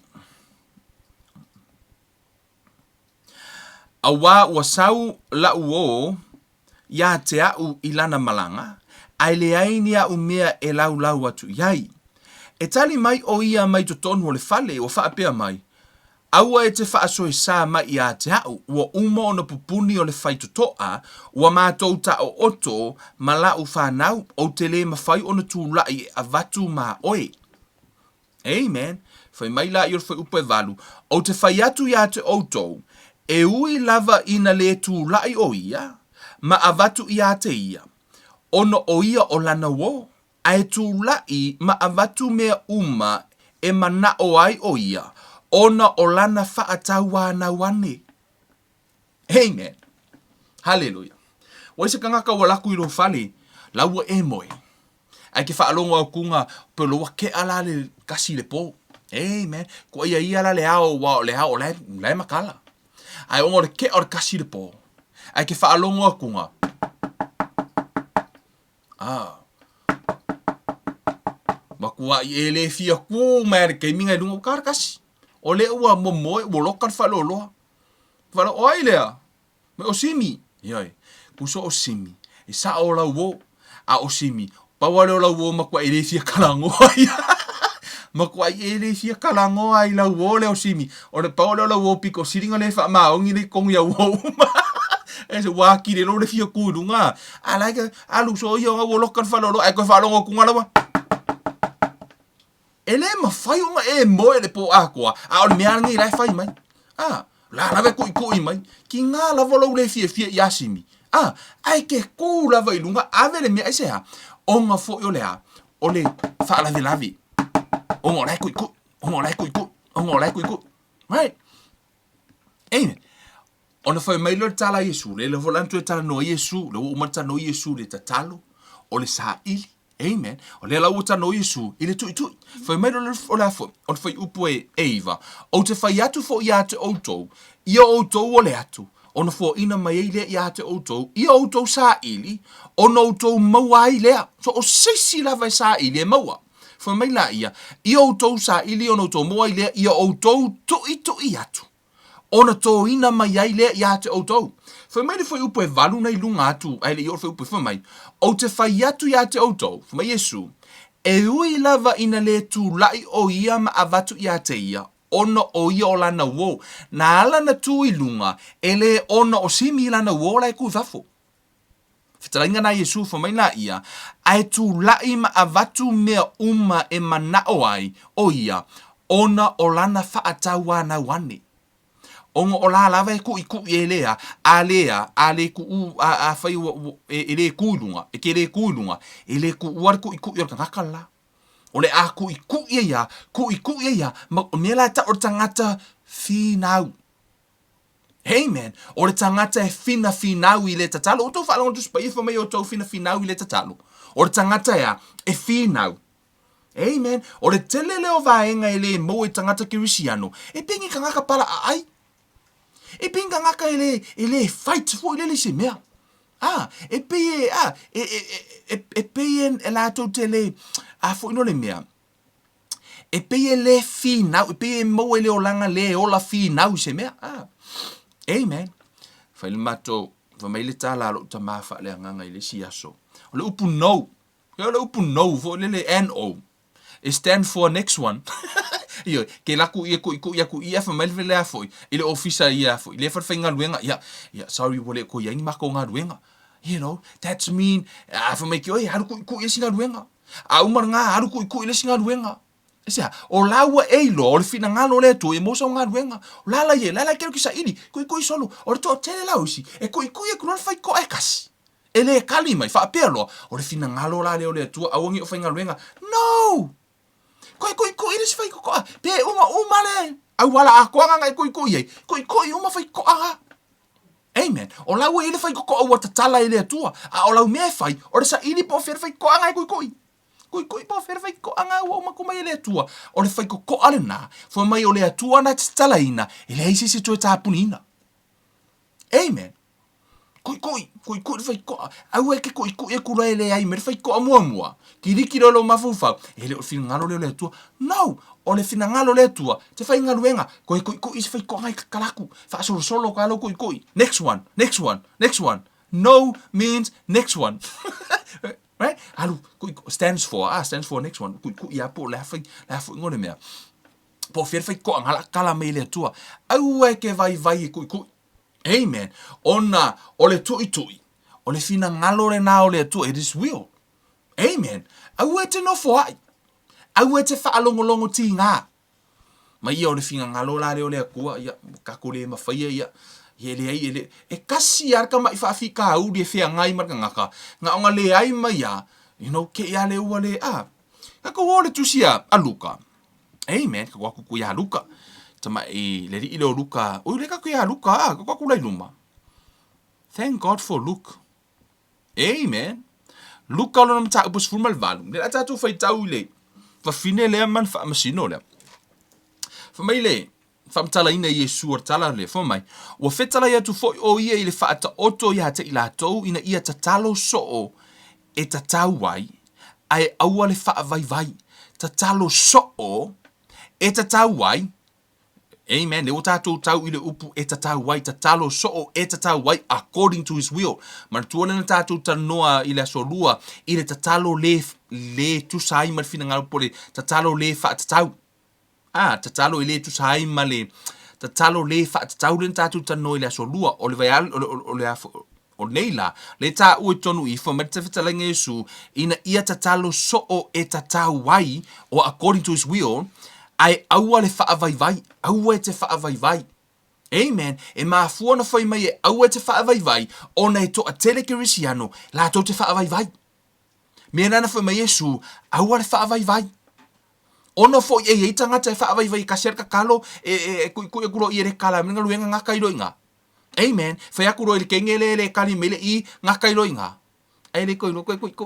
A wā ua sau la uo, ia te au I lana malanga, ai le ai ni au mea e lau atu iai. E tali mai o ia mai to tonu o le fale o whaapea mai, aua e te whaasoe sā mai I a te au, ua uma o na pupuni o le whaitotoa, ua mātou ta o oto, ma lau whanau, o te le mawhai o na tūlai a vatu mā oe. Amen. Whai mai la I o whai upe valu, o te whai atu I a te oto, e ui lava ina le tūlai o ia, ma a vatu I a te ia. Ona o ia o lana wo. Ai tūlai ma avatu mea uma e mana o ai o ia. Ona o lana whaataua na wane. Amen. Hallelujah. Wai se kangaka walaku i lo fale. Laua e moe. Ai ke whaalongo au kunga peloa ke ala le kasi le po. Amen. Ko ia la le ao wa le ao le makala. Ai ongo le ke or kasi le po. Ai ke whaalongo au kunga. Makua i ele fia ku mai ke minga dungo karkas. O le ua momoe wo lokan faloloa. Fala oi lea. Me osimi. Yoi. Kuso osimi. E sa o la wo a osimi. Pa wale o la wo makua ele fia kalango ai. Makua i ele fia kalango ai la wo le osimi. O le pa wale o la wo piko siringa le fa maongi le kongi a wo. E se waki le lo le fia kudunga. A like alu so yo nga wo lokan faloloa. Ai ko falongo kunga la wa. Ele mawhai o e moe le po akoa. A o le mea ngi lai whai mai. La lawe kui mai. Ki ngā lava lau le fia i asimi. Ai ke kou lava i lunga. Ave le mea ese ha. O ngā fo i o le ha. O le whaalawe lawe. O ngā lai kui. O ngā lai kui. O ngā lai kui. Right? Amen. O na whai mai lo tala Yesu. Le volantu e tala no Yesu. Le umata no Yesu le tatalo. O le saa ili. Amen. O le lau ta no Yesu, ile tui. Fai mai o la fo, on fai upu e eiva. O te fai atu fo ia te outou, ia outou o le atu. Ona fo ina mai ele ia te outou, ia outou sa ili, ona outou maua i lea. So o sisi la vai sa ili e maua. Fai mai la ia outou sa ili, ona outou maua i lea, ia outou tui atu. Ona tō ina mai ai lea ia te outou. Fai mai le fai upu e valu nei lunga atu. Ai le ior fai upu e fai mai. O te fai atu ia te outou. Fai mai Yesu. E ui lava ina le tu lai o ia ma avatu ia te ia. Ona o ia o lana wo. Na ala na tu i lunga. E le ona o simi lana wo lai ku thafo. Fitarainga na Yesu fai mai la ia. Ai tu lai ma avatu mea uma e mana o ai o ia. Ona o lana whaataua na wane. Ongo o la lava e ku e lea, a le ku a fai e le kuilunga, e ke le kuilunga, e le ku uar ku i orka ngakala. O le a ku e ia, ma o mea la ta o tangata finau. Amen. O le tangata e finau i le tatalo. O tau whaalongo tu spai e whamai o tau finau i le tatalo. O le tangata e finau. Amen. O le tele leo vaenga e le mo e tangata kirisiano. E pengi ka ngaka pala a ai. E pinga ngaka ele fight fo ele se mea. E pe e la to tele fo no le mea. E pe le finau, e pe mo ele o langa le o la finau se mea. Amen. Fa le mato, fa mai le tala lo tama fa le nganga ile siaso. O le upu no. Le upu no fo le NO. It stand for next one. Yo, ke laku ia fa mai le afoi. Ile officer ia afoi. Le fa finga luenga. Ya, sorry wole ko yang mako nga luenga. You know, that's mean fa mai ki oi haru ku ia singa luenga. Umar nga haru ku ile singa luenga. Esa, o lawa e lo le fina ngalo le to e mo so nga luenga. La kero ki sa ili. Ku solo. O to tele la usi. E ku e ku fai ko ekas. Ele kalima fa pelo. O le fina ngalo la le tu awangi o finga luenga. No. Koi ile se fai ko pe uma le au wala a ko nga koi uma fai ko aga. Amen. O la we ile fai ko o wata tala ile tua a o la me fai o sa ili po fer fai ko nga koi po fer fai ko nga o ma ko mai ile tua o le fai ko ale na fo mai o le tua na tala ina ile isi se tu ta punina. Amen. Koi fai ko au e ke koi e kura ele ai mer fai ko mua ki rikiro lo mafufa ele o fina ngalo le tua no o le fina ngalo le tua te fai ngaluenga koi is fai ko ngai kalaku fa solo ka lo koi next one no means next one. Right? Alu stands for next one koi ia po la fai ngone mea po fai ko ngala kala me le tua au e ke vai koi. Amen. Ona o le tui. O le fina ngalo le na o le tu. It is will. Amen. Au e te no fo ai. Au e te whaalongolongo ti ngā. Ma ia o le fina ngalo la le o le akua. Ia kakore ma whaia ia. Ele e kasi arka mai whaafika au di e whea ngai marka ngaka. Nga onga le ai mai a, ke ia le ua le a. Ka wole tusia a Luka. Amen, ka waku ku ia Luka. Tama le ri ile o Luka. Ui le ka ku ia Luka, ka waku lai luma. Thank God for Luke. Amen. Luka lo nam ta upus fumal valum. Le ata tu fai tau le. Fa fine le man fa masino le. Fa mai le. Fa mtala ina Yesu ar tala le fa mai. Wa fetala ya tu foi o ia ile fa ata oto ya te ila tou ina ia tatalo so o e tatau wai. Ai aua le fa vai vai. Tatalo so o e tatau wai. Amen. Le o tātou tau i le upu e tatau wai, tatalo so o e tatau wai according to his will. Mana tuana na tātou tanoa i le asolua i le tatalo le tusai ma fina ngau pole, tatalo le fa tatau. Tatalo i le tusai ma le, tatalo le fa tatau le tātou tanoa i le asolua, o le vaial, o neila, le tā ue tonu i fa mata fitalenga Yesu, ina ia tatalo so o e tatau wai, o according to his will, ai aua le faa vai vai, aua e te faa vai vai. Amen. E maafua na whai mai e aua e te faa vai vai, ona e to a tele kirisiano, la to te faa vai vai. Mea nana whai mai Yesu, aua le faa vai vai. Ona fo e tangata e faa vai vai, ka serka kalo, e kuro i ere kala, minga luenga ngaka iro inga. Amen. Whai akuro i le kengele le kali mele i ngaka iro inga. Ai le koi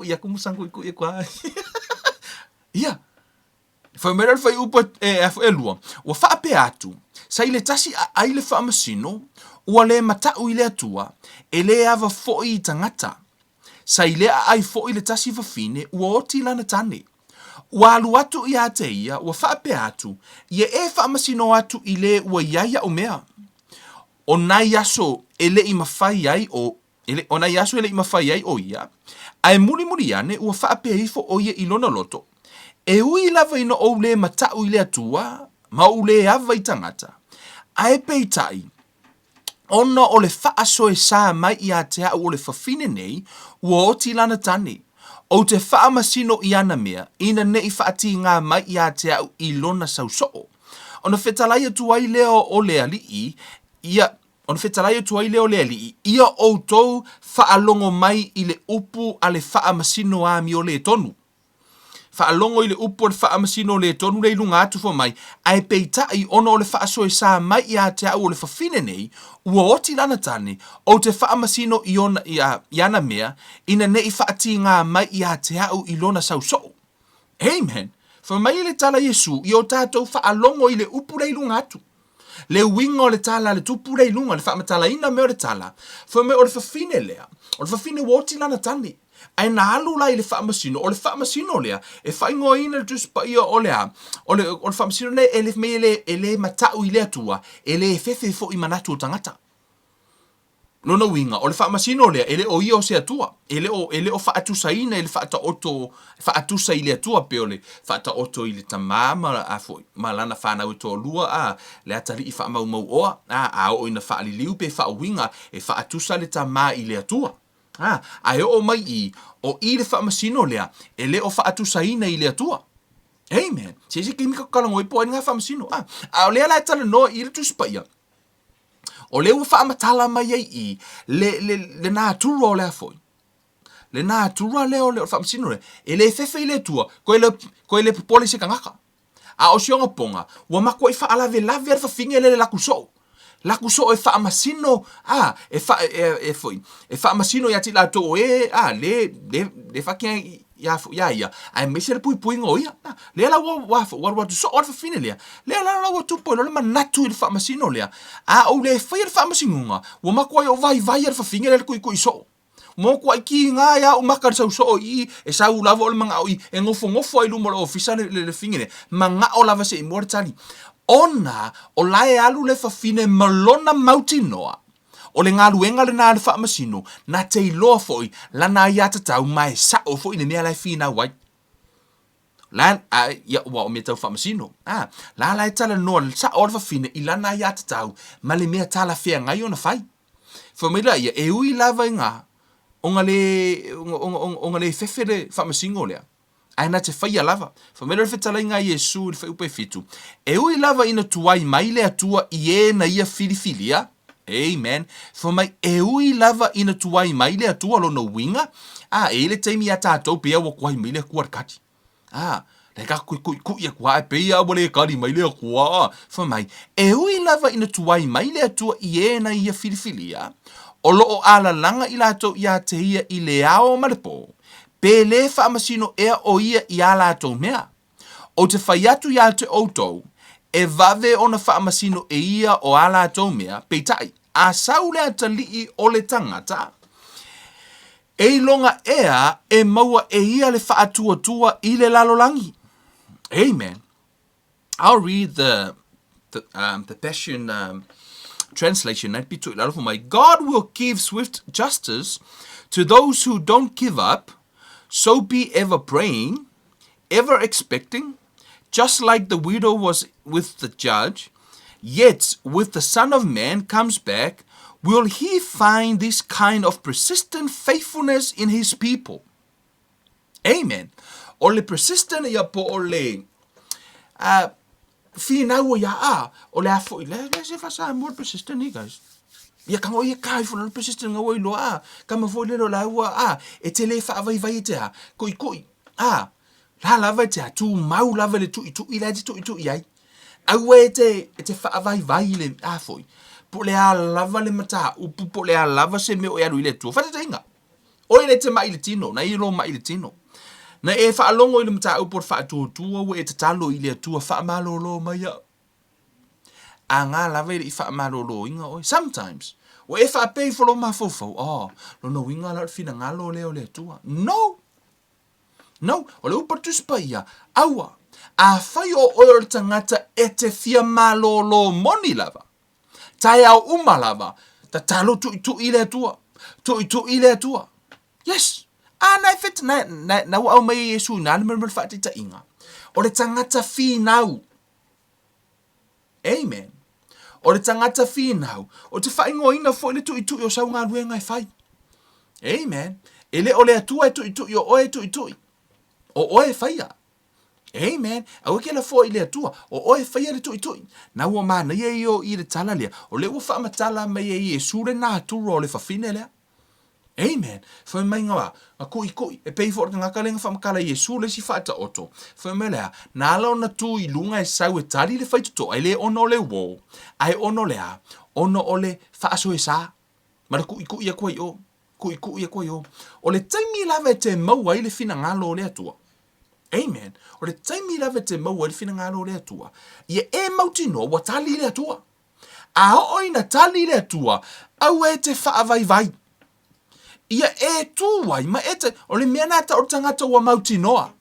ia kumusango i kwa. Ia. Fa mera fai upa e lua. Wa fa pe atu. Sa ile tasi a ile fa masino, ua le mata u ile atua, ele ava fo i tangata. Sa ile ai fo ile tasi fa fine, ua oti lana tane. Ua alu atu i ate ia, ua fa pe atu, ia e fa masino atu ile ua iaia o mea. O nai aso ele i mawhai ai o o nai aso ele i mawhai ai o ia. Ai muri ane ua fa pe ifo o ia ilona loto. E ui lava ino o le matau i le atua, ma o le ava i tangata. Ae peitai, ona o le whaaso e sā mai i a te au o le whawhine nei, ua oti lana tane. O te whaamasino i ana mea, ina ne i whaati ngā mai i a te au i lona sausoo. Ona whetalai atu ai leo o le alii, ona whetalai atu ai leo le alii, ia o tou whaalongo mai i le upu a le whaamasino a mi o le tonu. Whaalongo i le upo le whaamasino le tonu le ilunga atu fo mai, ai peitai ono o le whaasoe sā mai i a te au o le whawhine nei, ua oti lana tane, o te whaamasino i ana mea, ina ne i whaati ngā mai i a te au i lona sauso. Amen. Fa mai le tala Yesu, i o tātou whaalongo i le upu le ilunga atu. Le winga o le tala, le tupu le ilunga, le whaamatala ina mea o le tala, fa mai o le whawhine lea, o le whawhine ua oti lana tane. Ai na halu lai le whaamasino, o le whaamasino lea, e whaingoa ina le tuspa ia o lea, o le whaamasino lea, ele matau i lea tua, ele e fefe fo i manatu o tangata. Lona winga, o le whaamasino lea, ele o ia o se atua, ele o whaatusa ina, ele whaatusa i lea tua peole, whaata oto i le tamama a foi, malana whanau e toa lua, le atari i whaamau mau oa, a o ina whaali liu pe whaawinga, e whaatusa le tama i lea tua. Ai o mai o i le whaamasino lea, e le o whaatusaina i lea tua. Amen. Se ke mika kalango i poa ngā whaamasino. O lea lai tala noa i le tuspaia. O le ua whaamatala mai ai i, le nā tura o lea foi. Le nā tura lea o le whaamasino lea, e le fefe i lea tua, ko e le popole se kangaka. O sionga ponga, ua makua i whaalave lave ar whawhinga le laku sou. Laku so e whaamasino, e whaamasino i ati la tō le whakia ia, ai mese le pui ngō ia, lea la watu so o whawhine lea, lea la tupo, le manatu i le whaamasino lea, o le whai le whaamasinunga, ua makua i o vai ar whawhinga le kui so. Moko ai ki ngā ia o makar sau so i e sau lava o le mga oi e ngofo ai lumolo ofisa le fingere manga o lava se immortali. Ona o lae alu le whawhine malona mautinoa o le ngā luenga le nā le whaamasino na te iloa foi lana i atatau mai sao foi ne mea lai whina wai. Lan ia wa o me tau whaamasino. La lai tala noa sa o le whawhine i lana i atatau ma le mea tala whea ngai ona whai. Whamila ia e ui lava i ngā onga le fefere whaamasingo lea. Ai na te whaia lava. Whamera whetala i ngā Yesu i whai upe fitu. E ui lava ina tuai mai lea tua i e na ia filifilia. Amen. For mai e ui lava ina tuai mai le atua lo no winga. E le taimi a tātou pia wa kuai mai le kuar kati. Le ka ku ia kua e pia wale kari mai le kua. For mai e ui lava ina tuai mai le atua i e na ia filifilia. O lo o ala langa i lato ia te ia i le ao malepo. Pe le wha amasino ea o ia i ala ato mea. O te whai atu ia te outou. E vave ona wha amasino e ia o ala ato mea. Peitai. A saule ata lii o le tangata. E longa ea e maua e ia le wha atua tua i le lalolangi. Amen. I'll read the Passion translation. God will give swift justice to those who don't give up. So be ever praying, ever expecting, just like the widow was with the judge. Yet, with the Son of Man comes back, will he find this kind of persistent faithfulness in his people? Amen. O le persistent ia po o le finau ia o le afo i le se fasa more persistent ni guys. Ia kango ia kai fo le persistent nga wai lo kama fo le lo la ua e te le fa vai vai te koi la lava te tu mau lava le tu i la tu ai. Au e te fa vai vai le foi. Po le a lava le mata upu po le a lava se me o ia le tu fa te inga. O ile te mai le tino na i lo mai le tino. Na e fa longo i le mata upu fa tu o e te talo i le tu fa malolo mai a nga lava i fa malolo inga o sometimes o e fa pay for lo mafofo lo no inga la fina ngalo le tu no o le upu tu spaia aua a fai o tangata e te fia malolo moni lava. Tai au lava. Ta talo tu i le tua. Tu i le tua. Yes. Na fit na au mai Yesu na le mer fati ta inga. O le tangata finau. Amen. O le tangata finau. O te fai ngoina fo le tu o sau ngā ruenga e fai. Amen. Ele o le atua tu o oe tu. O oe faia. Amen. Au ke la fo ile atua o e faia le tu. Na ua mana ia i le tala lea. O le ua wha matala mai e sure na turo o le whawhine lea. Amen. Whai mai ngawa. A kui. E pei fo orka ngaka lenga whamakala i sure si whaata oto. Whai mai lea. Na ala ona tu i lunga e sau e tari le whaituto. Ai le ono le wo. Ai ono lea. Ono o le whaaso e sa. Mara kui ia kua i o. Kui ia kua i o. O le taimi lava e te maua i le fina ngalo le atua. Amen. O le taimi lava te maua le fina ngalo le atua. Ia e mauti no wa tali le atua. A oina tali le atua. Au e te whaavai vai. Ia e tuai ma e te o le mea nata o tangata wa mauti noa.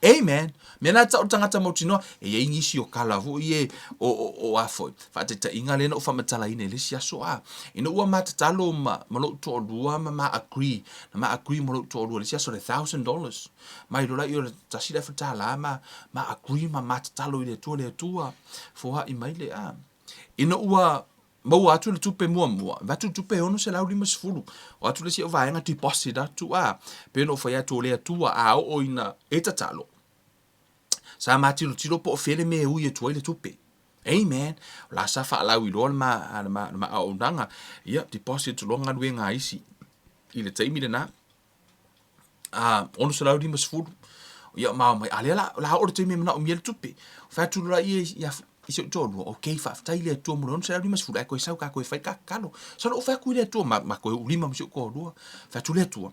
Amen. Mea nata o tangata mauti noa. E ia ingisi o kalavu i o afoi. Whaate ta inga lena o whamatala ine le si aso a. Ina ua matatalo ma lo to lua ma agree. Na ma agree ma lo to lua le si aso le $1,000. Mai lola i o le tasira whatala ma agree ma matatalo i le tua. Foha i mai le a. Ina ua mau atu le tupe mua. Vatu tupe ono se lau 5 o atu le si o vaenga deposit atu a. Peno whai atu le atua a o ina etatalo. Sa tilo po fele me ui e tuai le tupe. Amen. La sa fa lau i loa ma a ondanga. Ia, deposit longa nue ngā isi. I le taimi le na. Ono se lau 5. Ia, mai ale la o le taimi mana o miele tupe. Fatu loa i se o tolu. Ok, tai le tua mula. Ono se lau 5. Koe sau ka koe fai ka kalo. Sa lo fa kui le tua. Ma koe ulima msio ko lua. Fatu le tua.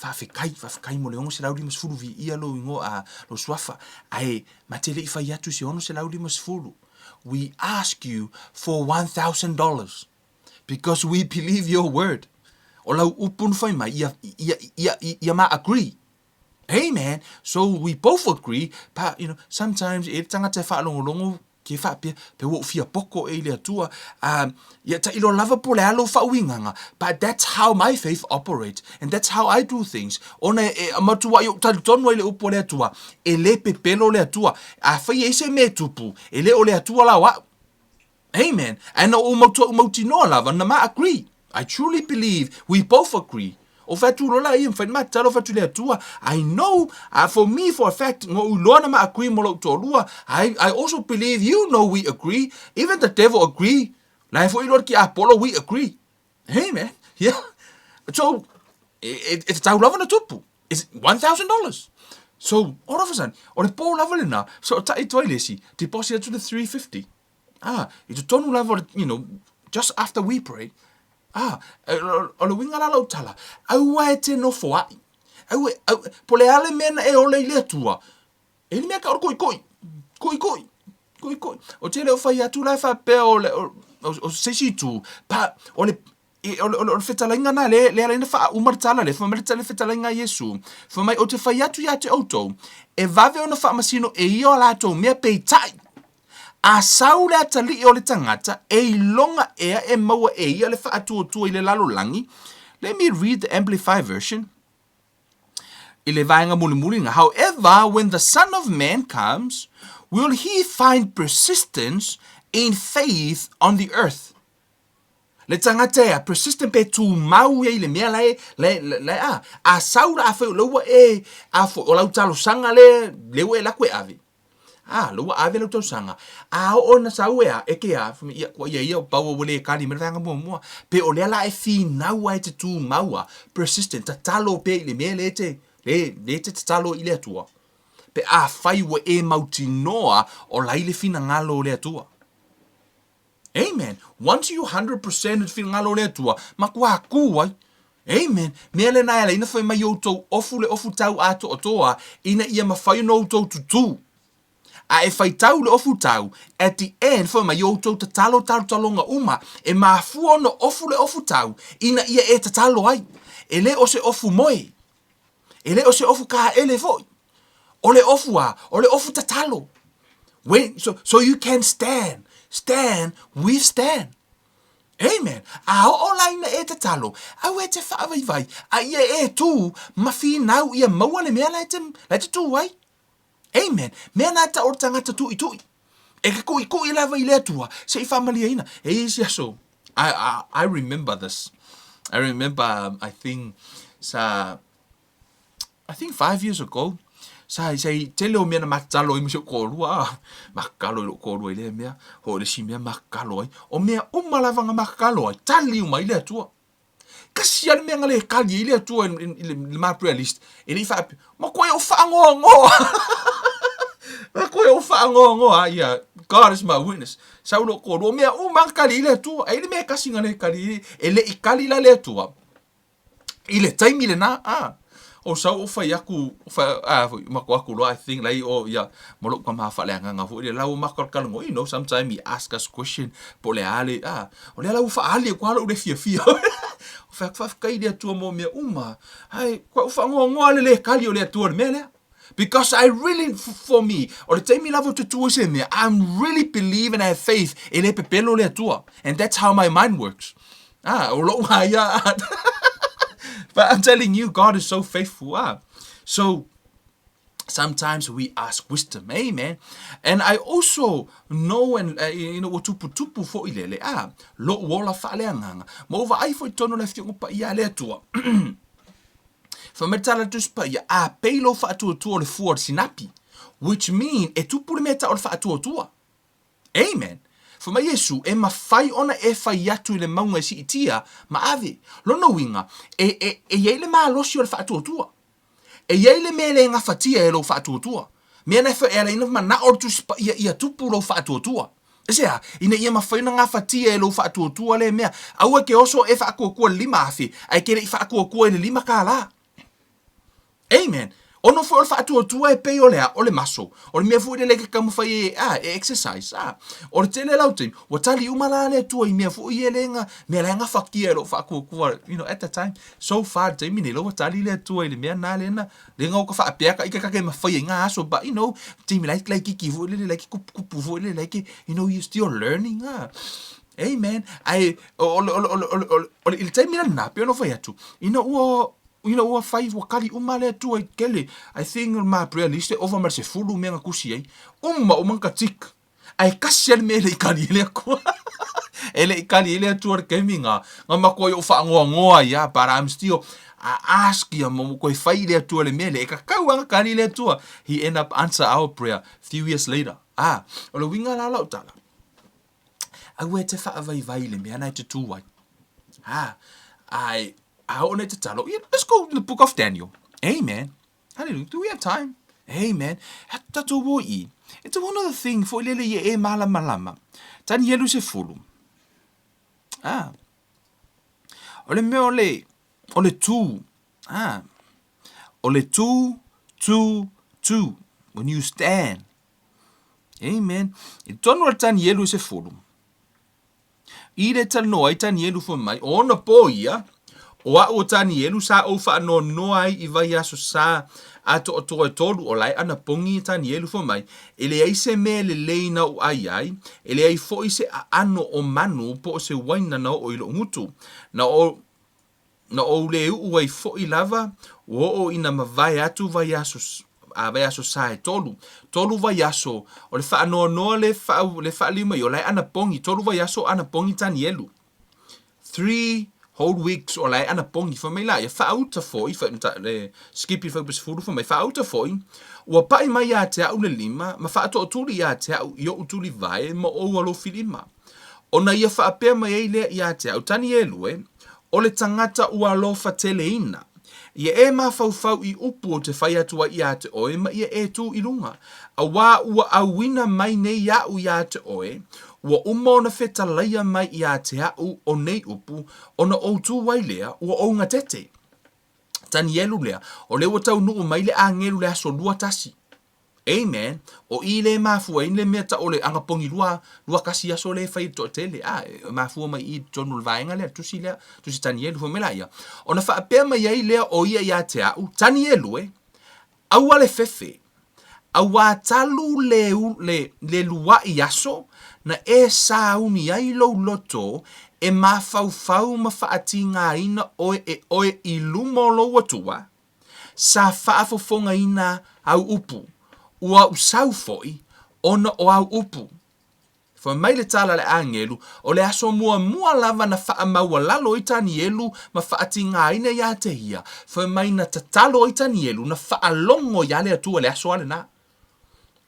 Whawhekai mo le ongo se lau 5 vi ia lo ingo a lo swafa. Ai, ma te lei whai atu se ono se lau 5. We ask you for $1,000 because we believe your word. O lau upun whai mai, ia ma agree. Amen. So we both agree, but sometimes e tangata whaalongolongo ke whapea, pe wo fia poko e le atua, ia ta ilo lava po le alo whauinganga, but that's how my faith operates, and that's how I do things. Ona e amatua i o talutonu e le upo le atua, e le pepelo le atua, a whai e se me tupu, e le o le atua la wa. Amen. And o mauti noa lava, na ma agree. I truly believe we both agree. O fatu lola I mfa ma talo fatu le atua. I know for me for a fact ngo ulona ma agree mo lo to lua. I also believe we agree. Even the devil agree. Lai fo ilo ki Apollo, we agree. Amen. Yeah. So, it's tau lava na tupu. It's $1,000. So, all of a sudden, o le pō lava le na, so ta I toi lesi, deposit to the 350. It's a tonu lava, just after we pray. O le winga la lau tala, aua e te no foai. Po le ale mena e ole I le atua. E li mea ka koi. O te le o fai atu lai fa pe o sesi tu, pa o le fetalainga na le ala ina fa umartala le fa merita le fetalainga Yesu. Fa mai o te fai atu ya te auto, e vave ona fa masino e io ala to mea peitai. A saule atali o le tangata e longa ea e maua e ia le fa atu I le lalo langi. Let me read the Amplified version. I le vaenga muli. However, when the Son of Man comes, will he find persistence in faith on the earth? Le tangata ea persistent pe tu mau e le mea a saura a feu leua e a fo o lau talo sanga leua e lakwe ave. Leua ave lau talo sanga. A o na sauea e ke a ia o pau o le kari me vanga mua. Pe o le ala e fi naua e te tu maua persistent ta talo pe le mea le te talo I le atua. Pe a fai wa e mauti noa o laile fina ngalo le atua. Amen. Once you 100% fina ngalo le atua, makua kuai. Amen. Mea le na ina fai mai outou ofu le ofu tau ato o toa, ina ia mawhai no outou tutu. A e fai tau le ofu tau, at the end fai mai outou ta talo talonga uma, e mafua no ofu le ofu tau, ina ia e ta talo ai. E le o se ofu moe. E le o se ofu ka ele foi. O le ofu tatalo. So you can stand. Withstand. Amen. A o laina e tatalo. A we te whaavai. A ia e tu, mawhi nau ia maua le mea lai te tu wai. Amen. Mea nā ta o tangata tui. E ka kui lava I le atua. Se I whamalia ina. E isi aso. I remember this. I remember, I think 5 years ago, sai tele o mea na makalo I musio korua. Makalo I korua I le mea. Ho le si mea makalo ai. O mea umalavanga makalo ai. Tali uma I le atua. Kasi ale mea ngale kali I le atua I le ma prayer list. E le wha ma koe o whaangoa. Ma koe o whaangoa. Ia, God is my witness. Saulo korua. O mea umakali I le atua. E le mea kasi ngale kali. E le I kali la le atua. I le taimi le na. O sau o fai aku mako aku lo I think lai o ia molo ka ma fa le nga fu le lau mako ka ngo sometimes he ask us question po le ale o le lau fa ale ko lo le fia o fa kai dia tu mo me uma ai ko fa ngo le kali o le tu me le because I really for me or the time love to tu se me I'm really believe and have faith ele pepelo le tu and that's how my mind works o lo ya. But I'm telling you, God is so faithful. So sometimes we ask wisdom, amen. And I also know, and what tupu fo ilele lo wola fa le nganga. Mo va ai fo tono le fiong pa ia le tua. Fa metala tus pa ia pelo fa tu le fuor sinapi, which mean e tupu le meta o fa tu. Amen. For my Yesu, e mawhai ona e whai atu I le maunga si itia, ma ave. Lono winga, e yei le maa losi o le whaatua. E yei le mea le ngawhatia e lo whaatua. Mea nei wha e la ina ma na ortu ia tupu lo whaatua. Esea, ina ia mawhai na ngawhatia e lo whaatua le mea. Aua ke oso e whaakua lima afi, ai kere I whaakua le lima ka la. Amen. Ono fo o whaatua e pei o le maso. O le mea fu le leke kamu whai exercise. O le tele lau teim. O tali umala le tua I mea fu I elenga. Mea le nga whakia e lo whaakua. At the time. So far, teimi ne lo tali le tua I le mea nā lena. Le ngau ka whaapeaka ika kake ma whai ngā aso. But, teimi like ki fu le like kupu fu le like. You still learning. Amen. O le teimi na napi ono whai atu. Ua fai wakali umale tu ai kele. I think ma prayer list over mar se fulu menga kusi ai. Umanga tik. Ai kasi me le ikali le ko. Ele ikali le tu ar keminga. Ngama ko yo fa ngoa ya but I'm still ask ya mo ko fai le tu le mele ka kau kali le tu. He end up answer our prayer few years later. O le winga la tala. Au e te whaavai le mea nai te tūwai. I want to tell you, let's go to the book of Daniel. Amen. Hallelujah. Do we have time? Amen. Tato woi. It's one of the things for lele ye e malama. Tani yelu se fulu. Ole me ole tu. Ole tu. When you stand. Amen. It don't tani yelu se fulu. Ire tal no ai tani yelu for mai. Ona po ia. Oa o tani elu sa o wha no noai I vai aso sa ato o toa tolu o lai ana pongi tani elu fo mai. Ele ai se me le leina o ai. Ele ai fo I se ano o manu po o se waina na o ilo ngutu. Na o le u ai fo I lava o ina mavai atu vai aso sa e tolu. Tolu vai aso o le wha no noa le wha lima I o lai ana pongi. Tolu vai aso ana pongi tani elu. 3 whole weeks o lai ana pongi fa mai la ia whaauta foi fa le skipi fa besfuru fa mai whaauta foi ua pai mai ia te au le lima ma whaato o tuli ia te au I o utuli vai ma o alo filima ona ia whaapea mai eile ia te au tani elue o le tangata ua alofa teleina ia e ma fau I upu o te whai atua ia te oe ma ia e tu ilunga a wā ua awina mai nei au ia te oe ua umona feta laia mai ia te au o nei upu ona o tu wailea ua o ngatete. Tani elu lea o le watau nuu mai le angelu lea so lua tasi. Amen. O I le mafua in le mea ta o le angapongi lua kasi aso le fai to tele. Mafua mai I tonu vaenga lea tusi tani elu fomela ia. Ona whaapea mai ai lea o ia te au tani elu aua le fefe. Aua talu le lua I aso na e sauni ai lo loto e mafau ma whaatinga ina oe I lumo lo watua sa whaafofonga ina au upu ua usau foi ona o au upu. Fa mai le tala le angelu o le aso mua lava na whaamaua lalo I tani elu ma whaatinga ina ia te hia. Fa mai na tatalo I tani elu na whaalongo ia le atua le aso ale na.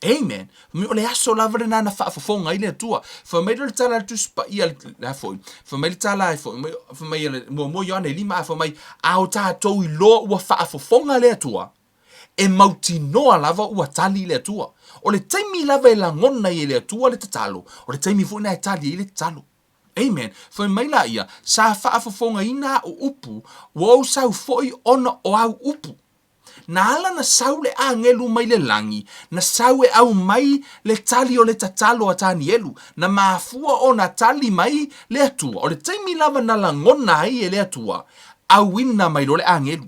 Amen. Mi ole aso lava na whaafofonga I le atua. Fa mai le tala tu spa ia la foi. Fa mai le tala foi. Fa mai mo yone lima fa mai au tātou I lo ua whaafofonga le atua. E mauti noa lava ua tali le atua. O le taimi lava la ngona I le atua le tatalo. O le taimi funa e tali I le tatalo. Amen. Fa mai la ia sa whaafofonga ina o upu wa sau foi ona o au upu. Na ala na sau le angelu mai le langi, na sau e au mai le tali o le tatalo a tani elu, na mafua o na tali mai le atua, o le taimi lava na la ngona ai e le atua, awina mai lo le angelu.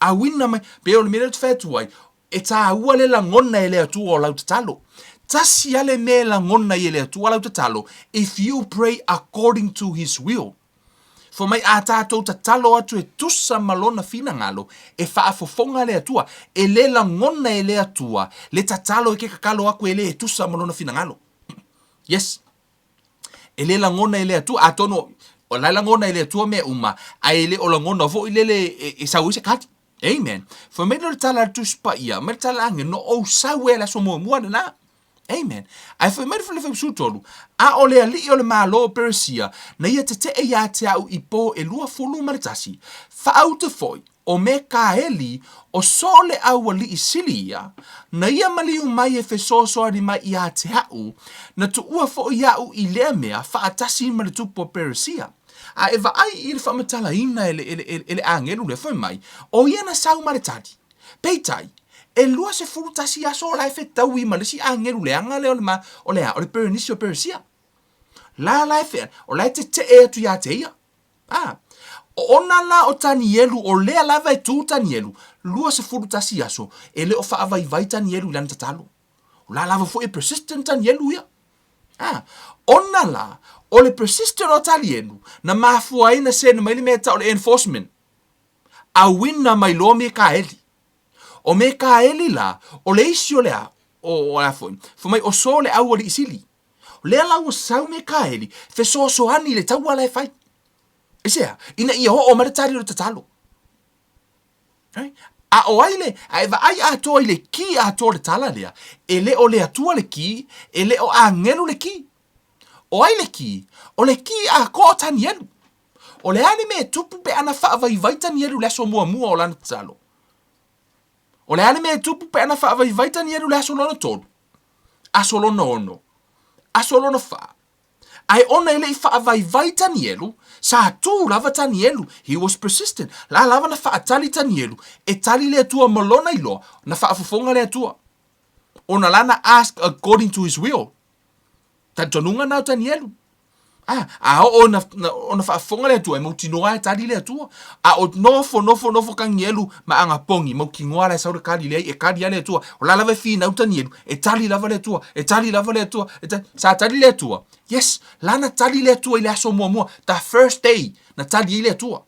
Awina mai, pe o le mele te whētuai, e tā ua le la ngona e le atua o lau tatalo. Tasi ale me la ngona e le atua lau tatalo, if you pray according to his will. Fo mai a tātou tatalo atu e tusa malona fina ngalo, e whaafofonga le atua, e le la ngona e le atua, le tatalo e ke kakalo aku e le e tusa malona fina ngalo. Yes. E le la ngona e le atua, atono, o la ngona e le atua me uma, a e le o la ngona vo i le e sau i se kati. Amen. Fo mai le tala atu spa ia, mai tala ange no o sau e la so mua na. Amen. Ai foi mai foi foi sutolu. A ole ali ole malo persia. Na ia te ia te au ipo e lua fulu maritasi. Fa auto foi o me kaeli o sole au ali isilia. Na ia mali mai e fe so ari mai ia te au. Na tu ua fo ia u I le mea fa atasi maritu po persia. A eva ai I fa matala ina ele angelu le foi mai. O ia na sau maritati. Peitai. E lua se furu tasi aso la e fetau I malesi angelu le anga le o le Berenice o Persia. La e fe, o la te e atu ia te ia. Ona la o tanielu, o lea lava e tu tanielu, lua se furu tasi aso, e le o whaavai tanielu lana tatalo. O la lava fo e persistent tanielu ia. Ona la, o le persistent o tanielu, na mafua ina se na maili mea o le enforcement. A wina mai lo me kaeli. O me kaeli la, o le isi o lea, o la foi. Fo mai o so le au o le isili. O lea la o sau me kaeli, fe so ani le tau ala e fai. Isea, ina ia ho o maritari o tatalo. A o aile, a eva ai a toa ile ki a toa le tala lea, e le o le atua le ki, e le o a ngelu le ki. O ai le ki. O le ki a ko tani elu. O le ani me tupu pe ana whaavai tani elu le aso mua o lana talo. O le ani me tupu pe ana whaavai tani elu le aso lona tolu. Aso lona ono. Aso lona wha. Ai ona ele I whaavai tani elu, sa tu lava tani elu. He was persistent. La lava na whaatali tani elu. E tali le atua malona iloa, na whaafufonga le atua. Ona lana ask according to his will. Ta tonunga nau tani elu. Ona whaafonga le atua, e mau tinoa e tali le atua. O nofo kangi elu, ma anga pongi, mau kingoa le saura kari le, e kari le atua. O la lava fi nau tani elu, e tali lava le atua, e tali lava le atua, sa tali le atua. Yes, lana tali le atua I le aso mua, the first day, na tali le atua.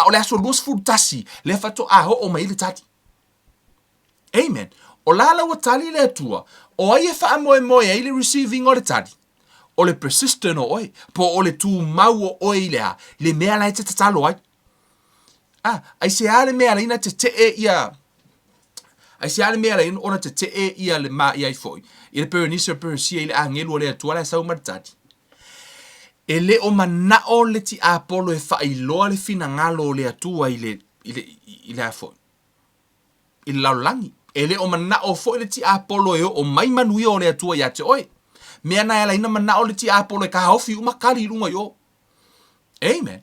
O le aso luas fultasi, le fato o mai le tali. Amen. O lala wa tali le atua, o ai e wha moe ai le receiving o le tali. O le persistent o oi, po o le tu mau o oi lea, le mea lai te tatalo ai. Ai se ale mea lai na te ia. Ai se ale mea lai ona te ia le ma ia I foi. I le perenisa peresia I le angelu o le atua le sau maritati. E le o manao le ti apolo e wha iloa le fina ngalo o le atua I le a foi. I le laulangi. E le o manao foi le ti apolo e o mai manui o le atua ia te oi. Mea na ela ina manao le ti apolo e ka haufi umakari runga yo. Amen.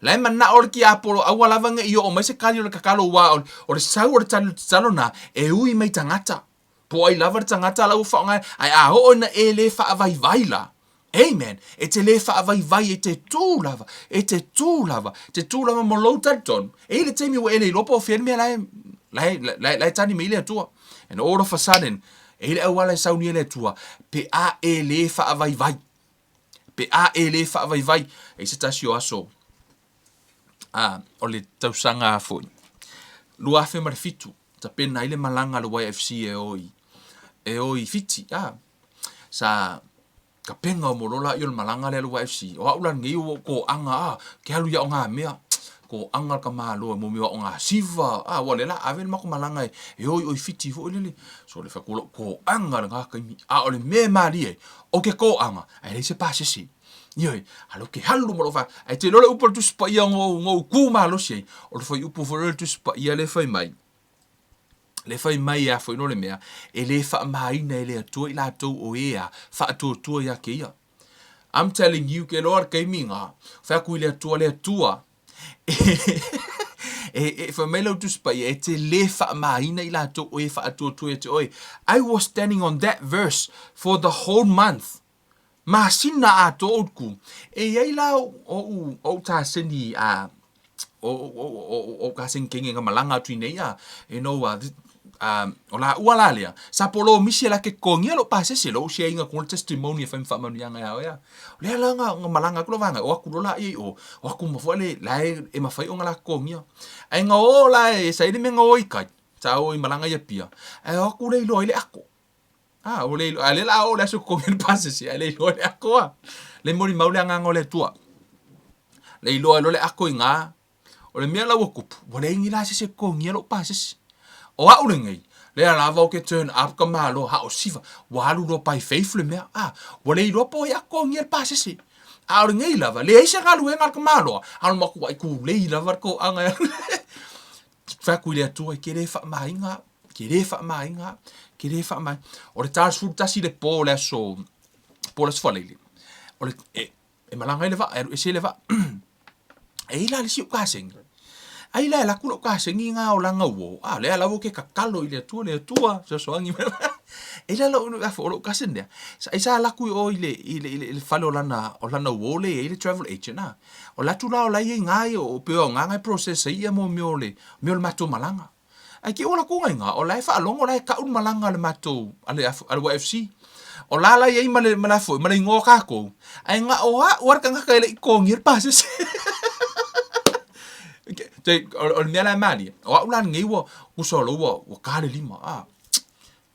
Lai manao le ki apolo awa lavanga I o mai se kari o le kakalo wa o le sau o le talo na e ui mai tangata. Po ai lava le tangata lau whaonga ai o na e le whaavai la. Amen. E te le whaavai e te tū lava. E te tū lava. Te tū lava mo lau taton. E le teimi wa e le lopo o whian mea lai tani me ile atua. And all of a sudden, e le awala e sauni ele tua, pe a e le whaavai. Pe a e le whaavai. E se tasi o aso. O le tausanga a foi. Lua afe marifitu. Ta pena ile malanga le YFC e oi fiti. Sa ka penga o morola I o le malanga le YFC. O aula ngei o ko anga ke halu ya o ngā mea. Ko anga ka malo mo miwa o ngā siva. Wale la aven mako malanga e oi fiti fo lele. So le whakolo ko anga ngā kaimi. O le me mari e. O ke ko anga. Ai le se pasesi. Ioi, halo ke halu mo fa. Ai te lole upo tu spa ia ngo ku malo sei. O le fai upo fo tu spa ia le fai mai. Le fai mai a foi no le mea. E le fa mai na le atua I la tou o ea. Fa tua ia ke ia. I'm telling you ke loar kaimi ngā. Fa ku le atua. Fa melo tu spa ia e te le fa mai na I la tou o e fa tua te oi. I was standing on that verse for the whole month. Ma sina a to ku. E ai la o ta sini o ka sen kingi nga malanga tu nei o la uala lea. Sa polo misi la ke kongi lo pa se lo se inga con testimony fa manu yang ya. Le la nga malanga ko vanga o ku la o ku mo fole la e ma fai o la kongi. Ai nga o la e sa ide me nga o ikai. Sa o malanga ya pia. Ai o ku le lo ile ako. O le la o la so kongi pa se le lo le ako. Le mori maule nga ngole tua. Le lo le ako inga. O le mea la o kupu. O le ingi la se kongi lo pa se. O au ngei. Le lava o ke turn up ka malo ha o siva. Walu lo pai faithful mea. Wale I lopo ya ko ngel pasese. Au ngei lava. Le isa galu ngal ka malo. Au maku ai ku le lava ko anga. Fa ku le tu ke le fa mainga. Ke le fa mai. O le tars fu tasi le po le so. Po le sfalele. O le e malanga le va e se le va. E la le si ka seng. Ai la kulo ka sengi nga o langa wo. Le la wo ke kakalo I le tua so angi. E la lo no afo lo ka sende. Sa la ku o ile falo lana wo le ile travel agent na. O la tu la o la ye nga o pe o nga process ia mo le mato malanga. Ai ke ola ku nga o la fa longo la ka un malanga le mato ale FC. O la ye ma fo ma ngo ka ko. Ai nga o war ka nga ka ile ko ngir pa se. O mea la mali. O aulan ngei wo usolo wo kale lima.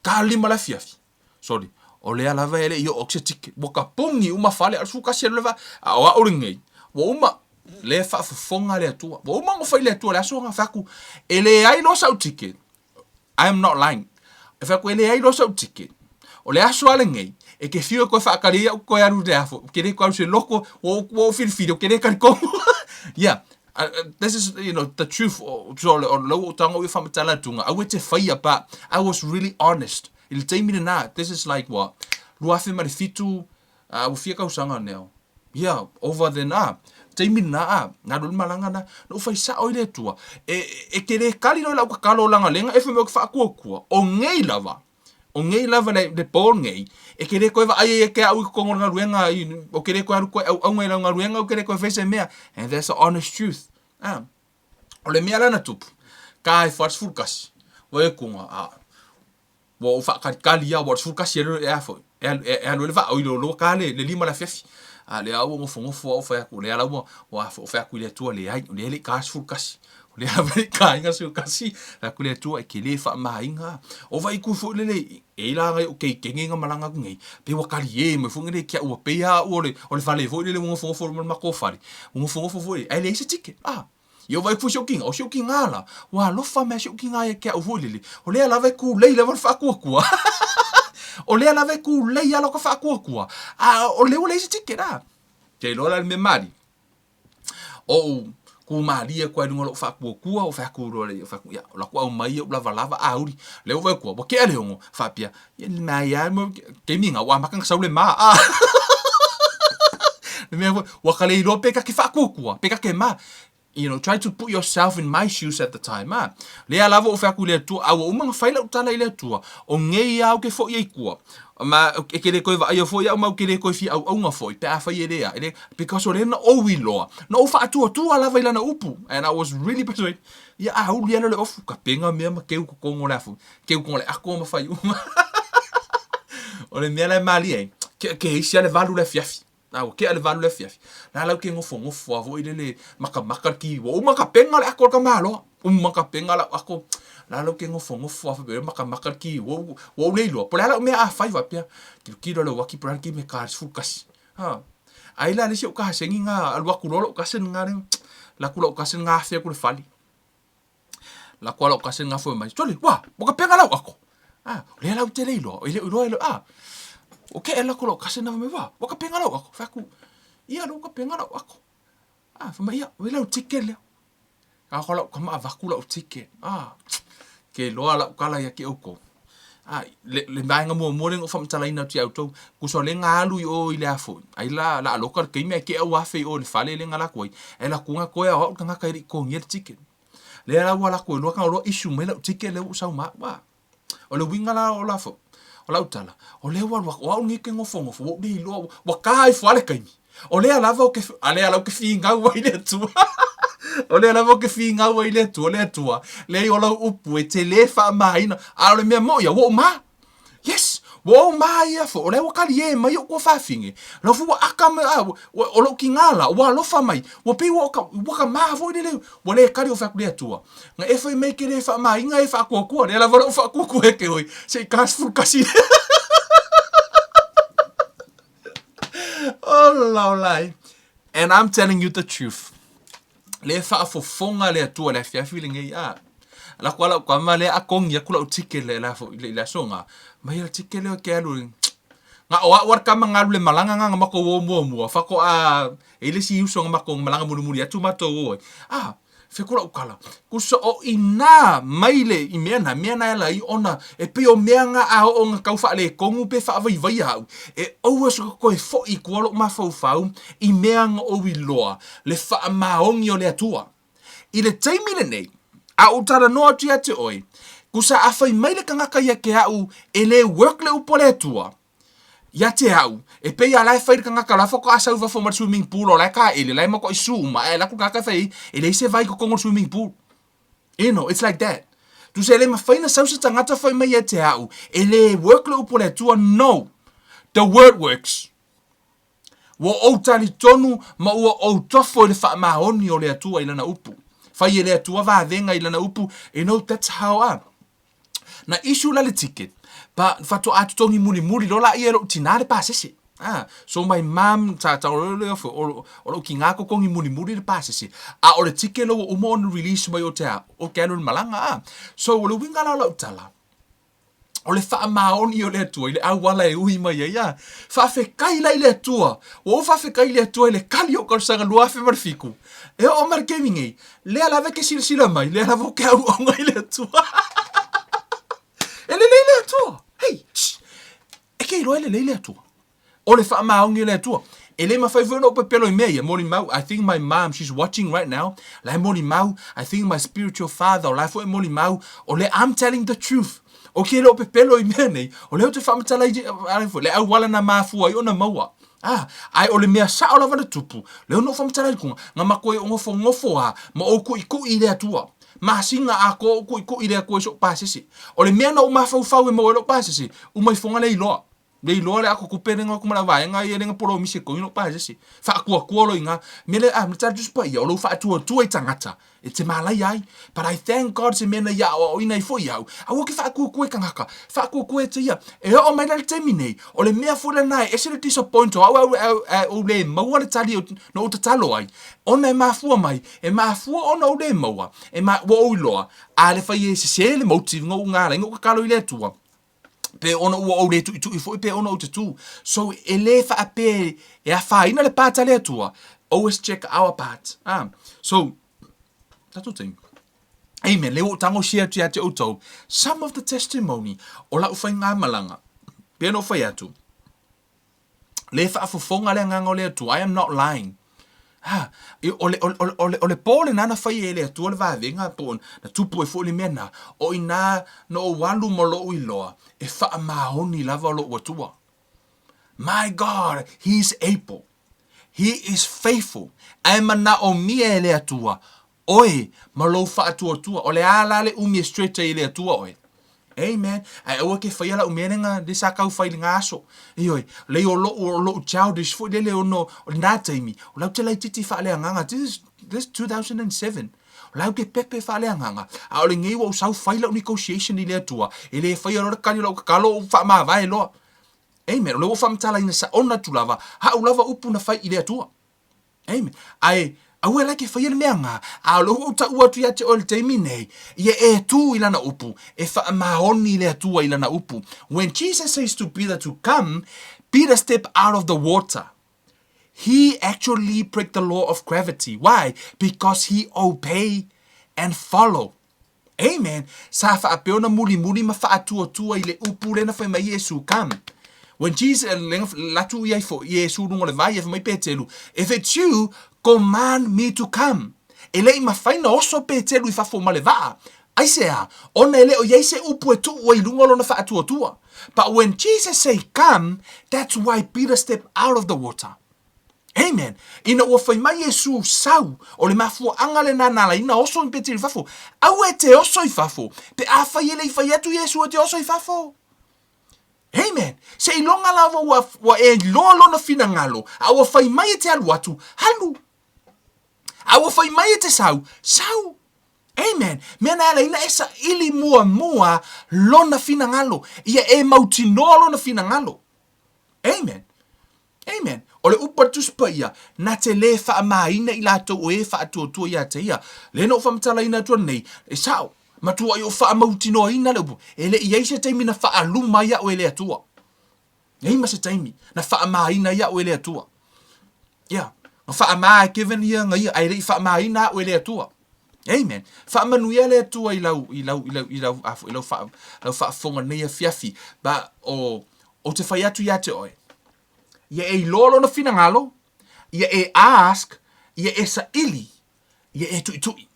Kale lima la fiafi. Sorry. O lea lava ele I o oxetik. Wo ka pungi uma fale al suka se leva. O aulan ngei. Wo uma le fa fonga le atua. Wo uma ngo fai le atua le aso nga faku. Ele ai lo sau ticket. I am not lying. E faku ele ai lo sau ticket. O le aso ale ngei. e ke fio ko whaakaria ko aru te afo, ke re ko se loko, o whiriwhiri, ke re kari kongo. Yeah, this is, the truth, so lo tanga ui whamatala tunga, I went to whaia, but I was really honest. Il teimi na, this is like what? Luafe mare fitu, ufia kau sanga neo. Yeah, over the na. Teimi na na ro malanga na no fai sa oile tua e kere kali no la ka kalo langa lenga e fe mo fa ku o ngei lava le por ngei e kere ko va ai e ke au ko ngona ruenga o kere ko au ngei langa ruenga o kere ko fe se mea, and that's the honest truth. O le mea lana tupu kai fas fulkas o e kunga wo fa kali ya wo fulkas e afo e lo le va o lo kale le lima la fefi le au mo fongo fo fa ku le ala mo wa fa ku le tu le ai le kas fulkas le ave ka inga su kasi la ku le tu e ke le fa ma inga o vai ku fo le e la o ke kenga malanga ku ngai pe wa kali e mo fonga le kia o pe ya o le fa le fo le mo fongo fo ma ko fari mo fongo fo e le se tike yo vai fu shoking o shoking ala wa lo fa me shoking ai ke o le o le ala vai ku le fa ku o le ala ve ku le ala ko fa ku o le se tike ra ke lo la me mari o ku mari e ko ngolo fa ku o fa ku ro le fa ku ya la ku o mai o lava auri le o ve ku bo ke le ngo fa pia ye na ya mo ke minga wa makang sa le ma me wa kale ro pe ka ke fa ku pe ka ke ma. Try to put yourself in my shoes at the time. Le lava o fa ku le tu a o manga faila utala ile tu o ngei au ke fo ye ku ma e kere ko va yo fo ya ma kere ko fi au nga fo pe a fa ye le because o le na o wi lo no fa tu lava ile na upu, and I was really persuaded ya a u le ofu ka penga me ma ke ku ko ngola fu ke ku le a ko ma fa yu o le me la mali ke isi le valu le fiafi o ke ale valu le fiafi na la ke ngofo avo ile maka ki o maka penga le akol ka malo maka penga la ako la lo ke ngofo avo be maka ki o le lo por la me a fai va pia ki lo waki por ki me ka fukas ai la le si o ka sengi nga al waku lo ka sen nga la ku lo ka sen nga fe ku le fali la ku lo ka sen nga fo mai tole wa maka penga la ako le la te le lo ile lo o ke ela ko lo ka sen na me va maka penga la ako fa ku ia lo ka penga la ako fa mai ia we la tikele ka ko lo ka ma va ku lo tike ke lo ala kala ya ke oko le nga mo le fam tala ina ti auto ku so le nga lu o ile afo ai la lo ka ke me ke o afe o le fale le nga la ko e la ku nga ko ya o nga ka ri ko ngi tike le la wala ko lo ka lo isu me la tike le u sa ma wa o le winga la o la fo o la utala o le wa o ngi ke ngofo o di lo wa kai fo ale kai o le ala va ke ale ala ke finga wa ile tu o le ala ke finga wa ile tu le tua le o la upu e te le fa mai na a le me mo ya wo ma yes wo ma ya fo le wa kali e mai ko fa finge lo fu aka me o lo kingala wa lo fa mai wo pe wo ka ma vo le wo le kali o fa ku le tua nga e fa me ke le fa mai nga e fa ko le la va fa ko e ke oi se kas fu kasi oh lai, and I'm telling you the truth. Le fa fo fonga le tua le fia feeling e la kwala kwa ma le akong ya kula utike le la fo le songa ma ya tike le ke alu nga wa ka manga le malanga nga ma ko mo fa ko ele si uso nga ko malanga mu ya tu ma to fe kula ukala ku so o ina maile I mena la I ona e pe o meanga o nga kau fa le kongu pe fa vai hau e o so ko e fo I kualo ma fau I meanga o wi loa le fa maongi o le atua I le taimi le nei a utara no tia te oi kusa afai maile kanga ya ke au ele work le upole atua ya te au e pe ya lai fai kanga kala fo ka sa fo ma swimming pool o lai ka ele lai mo ko suma e la ku ka fai ele se vai ko swimming pool it's like that tu se le ma fai na sa tangata fai mai ya te au ele work le upole atua no the word works wo o tali tonu ma o tofo le fa ma honi o le atua ila na upu fai ele atua va venga ila na upu that's how na issue la le ticket pa fato atu tongi muri lola I ero tinare pa sese so my mom ta le o kinga ko kongi muri le pa sese o le ticket lo o mo release mai o te o kanu malanga so o le winga la utala O le wha maoni o le atua, i le au wala e uhi mai ia. Wha fe kai lai le atua. O wha fe kai le atua i le kali o karsanga lua fe marifiku. E o mar kemingi, lea lave ke sila mai, lea lavo ke au onga i le atua. E le atua. Hei, e kei roa le atua. O le wha maoni o le atua. E le mawhai whona o pepelo i mea, mori mau, I think my mom, she's watching right now, lai mori mau, I think my spiritual father, o lai fo e mori mau, o le I'm telling the truth. O ke lo pepelo i mea nei, o leo te whamatala i le au wala na mafua i ona maua. Ai o le mea sa o lava na tupu, leo no whamatala i kunga, ngā mako e ngofo a, ma o ku i le atua. Ma singa a ko ku i le a ko e so pasisi. O le mea na o mafau e mo e lo pasisi, umai fonga le iloa. Le iloa le ako kupere ngā kumala vai, ngā i renga poro mise ko ino pasisi. Wha kua lo inga, mele mta just pa ia, o lo wha tua i tangata. E te malai ai. But I thank God se mena ia o ina i fo iau. A woki wha kua kangaka. Wha kua te ia. E o mai lal temi nei. O le mea fula nai. E se le disappoint au le maua le tali no uta talo ai. Ona e mafua mai. E mafua ona o le maua. E ma wo iloa. A le whai e se le motive ngau ngā rai. Ngau kakalo i le tua. Pe ona ua o le tu foi pe ona o te tu. So e le wha pe e a wha ina le pāta le atua. Always check our part. So, tato ting. Amen. Le o tango share tu te auto. Some of the testimony o la ufai ngā malanga. Pe no whai atu. Le wha afufonga le nganga o le atu. I am not lying. O le pole nana whai e le atua le vāwenga po na tupu e fōli mena o ina no o walu mo lo i loa e wha mahoni lava o lo watua. My God, He is able. He is faithful. Ai mana o mia e le atua. Oe, ma lo wha atua tua. O le ala le umi e straight e le atua oe. Amen. Ai aua ke whai ala umenenga de sa kau whai ngā aso. Ioi, le o lo childish fo le o no o nā taimi. O lau te lai titi wha lea nganga. This is 2007. O lau ke pepe wha lea nganga. A o le ngei wa o sau whai lau negotiation i lea tua. E le whai alo kani lau kakalo o wha maa vai loa. Amen. O le o whamtala ina sa ona tu lava. Ha u lava upu na whai i lea tua. Amen. Ai, au e like whai mea ngā, a lo o ta ua tu ia te o le teimi nei, ia e tu ilana upu, e wha mahoni lea tua ilana upu. When Jesus says to Peter to come, Peter step out of the water. He actually break the law of gravity. Why? Because he obey and follow. Amen. Sa wha apeona muli ma wha atua i le upu lena whai mai Yesu come. When Jesus, latu iai fo, Yesu rungo le vai, mai petelu, if it's you, command me to come. E lei ma whaina oso petelu I whafo ma le vaa. Aisea, ona ele o yeise upu e tu ua I rungo lona wha atua. But when Jesus say come, that's why Peter stepped out of the water. Amen. Ina ua whai mai Yesu sau, o le mafua angale nanala, ina oso I petelu I whafo. Au e te oso I whafo. Pe a whai ele I whai atu Yesu e te oso I whafo. Amen. Se ilonga lava wa e lolo na fina ngalo. Awa whai mai e te alu atu. Halu. Awa whai mai e te sau. Sau. Amen. Mena ala ina esa ili mua lona fina ngalo. Ia e mauti noa lona fina ngalo. Amen. Amen. Ole upatus pa ia. Na te le wha maina I lato o e wha atua ia te ia. Le no whamtala ina tua nei. E sao. Matua I o wha mauti noa ina leupu. Ele I eise teimi na wha aluma ia o ele atua. Nei ma se taimi. Na wha maina ia o ele atua. Ia. Na wha maa Kevin ia ngai ai rei wha maina o ele atua. Amen. Wha manuia le atua I lau wha fonga nei a fiafi. Ba o te whai atu ia te oe. Ia e lolo na fina ngalo. Ia e ask. Ia e sa ili. Ia e tui.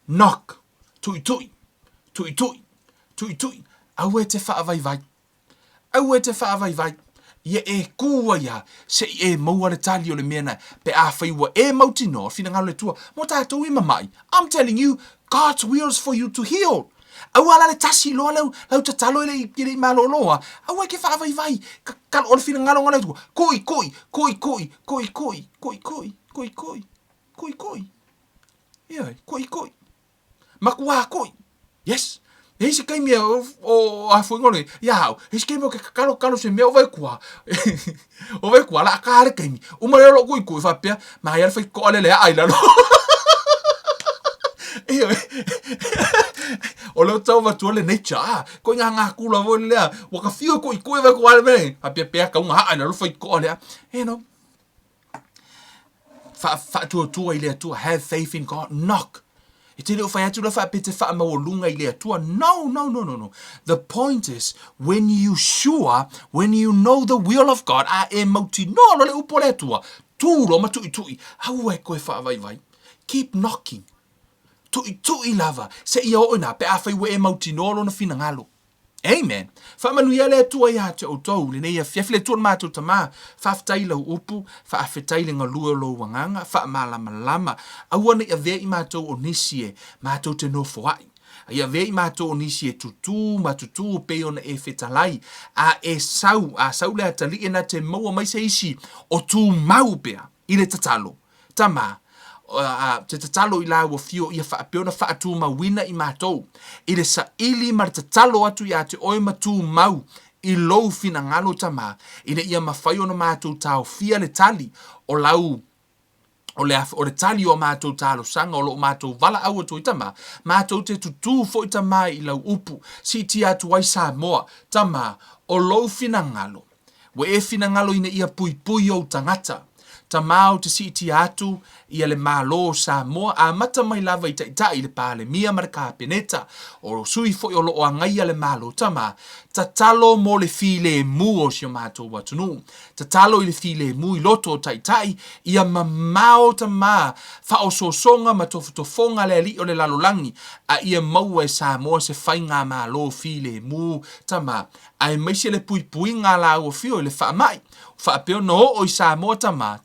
Knock. Tui. Au e te wha vai. Au e te wha vai. Ia e kua ia. Se e maua le tali o le mea nai. Pe a whaiwa e mauti no. Fina ngalo le tua. Mo tātou I mamai. I'm telling you. God's will is for you to heal. Au ala le tasi loa lau tatalo ele I malo loa. Au e ke wha vai. Kalo o le fina ngalo ngalo tua. Koi. Ia, koi. Makua koi. Yes. Hei se kaimi o a fuingole. Ia hau. Hei se kaimi o ke kalo se mea o vai kua. O vai kua la akare kaimi. Umare lo koi whapea. Ma ia whai ko alele a aila lo. O leo tau watu le nature, ko ngā kula vo lea, waka fio ko I koe wa ko ale me, a pia ka unga haa, na lufa I ko lea, fa tua I lea tua, have faith in God, knock. E te leo whai atu la wha pete wha maolunga I lea tua. No. The point is, when you sure, when you know the will of God, a e mauti no lo le upo lea tua, tūro ma tui, hau e koe wha vai. Keep knocking. Tui lava. Se ia oina, pe a whai we e mauti no lo na fina ngalo. Amen. Whamanuia lea tua ia te o tau, le nei a fiafile tua mātou tamā, whaftai lau upu, whaafetai le ngalua lo wanganga, whaamalama, awana ia vea I mātou o nisie, mātou te no foai. Ia vea I mātou o nisie matutu, peo na e whetalai, a sau lea tali e na te maua mai se isi, o tū mau pea, I le tatalo, tamā. Te tatalo I la ua fio ia whaapeona whaatu mawina I mātou. I le sa ili ma tatalo atu ia te oe matu mau I lou fina ngalo tamā. I le ia mawhai ona mātou tau fia le tali o lau o le tali o mātou talo sanga o lo mātou wala au atu I tamā. Mātou te tutu fo I tamā I lau upu. Si ti atu ai sa moa tamā o lou fina ngalo. We e fina ngalo ina ia pui o tangata. Tamau te si ti atu ia le malo sa moa a mata mai lava I tai le pale mia maraka peneta o sui fo o lo o ngai le malo tama tatalo mo le file mu o si mato watunu tatalo I le file mu I loto tai ia mamao tama fa o so songa matofonga le ali o le lalolangi a ia mau e sa moa se fainga malo file mu tama ai mai se le pui nga la o fio le fa mai fa peo no o I sa moa tama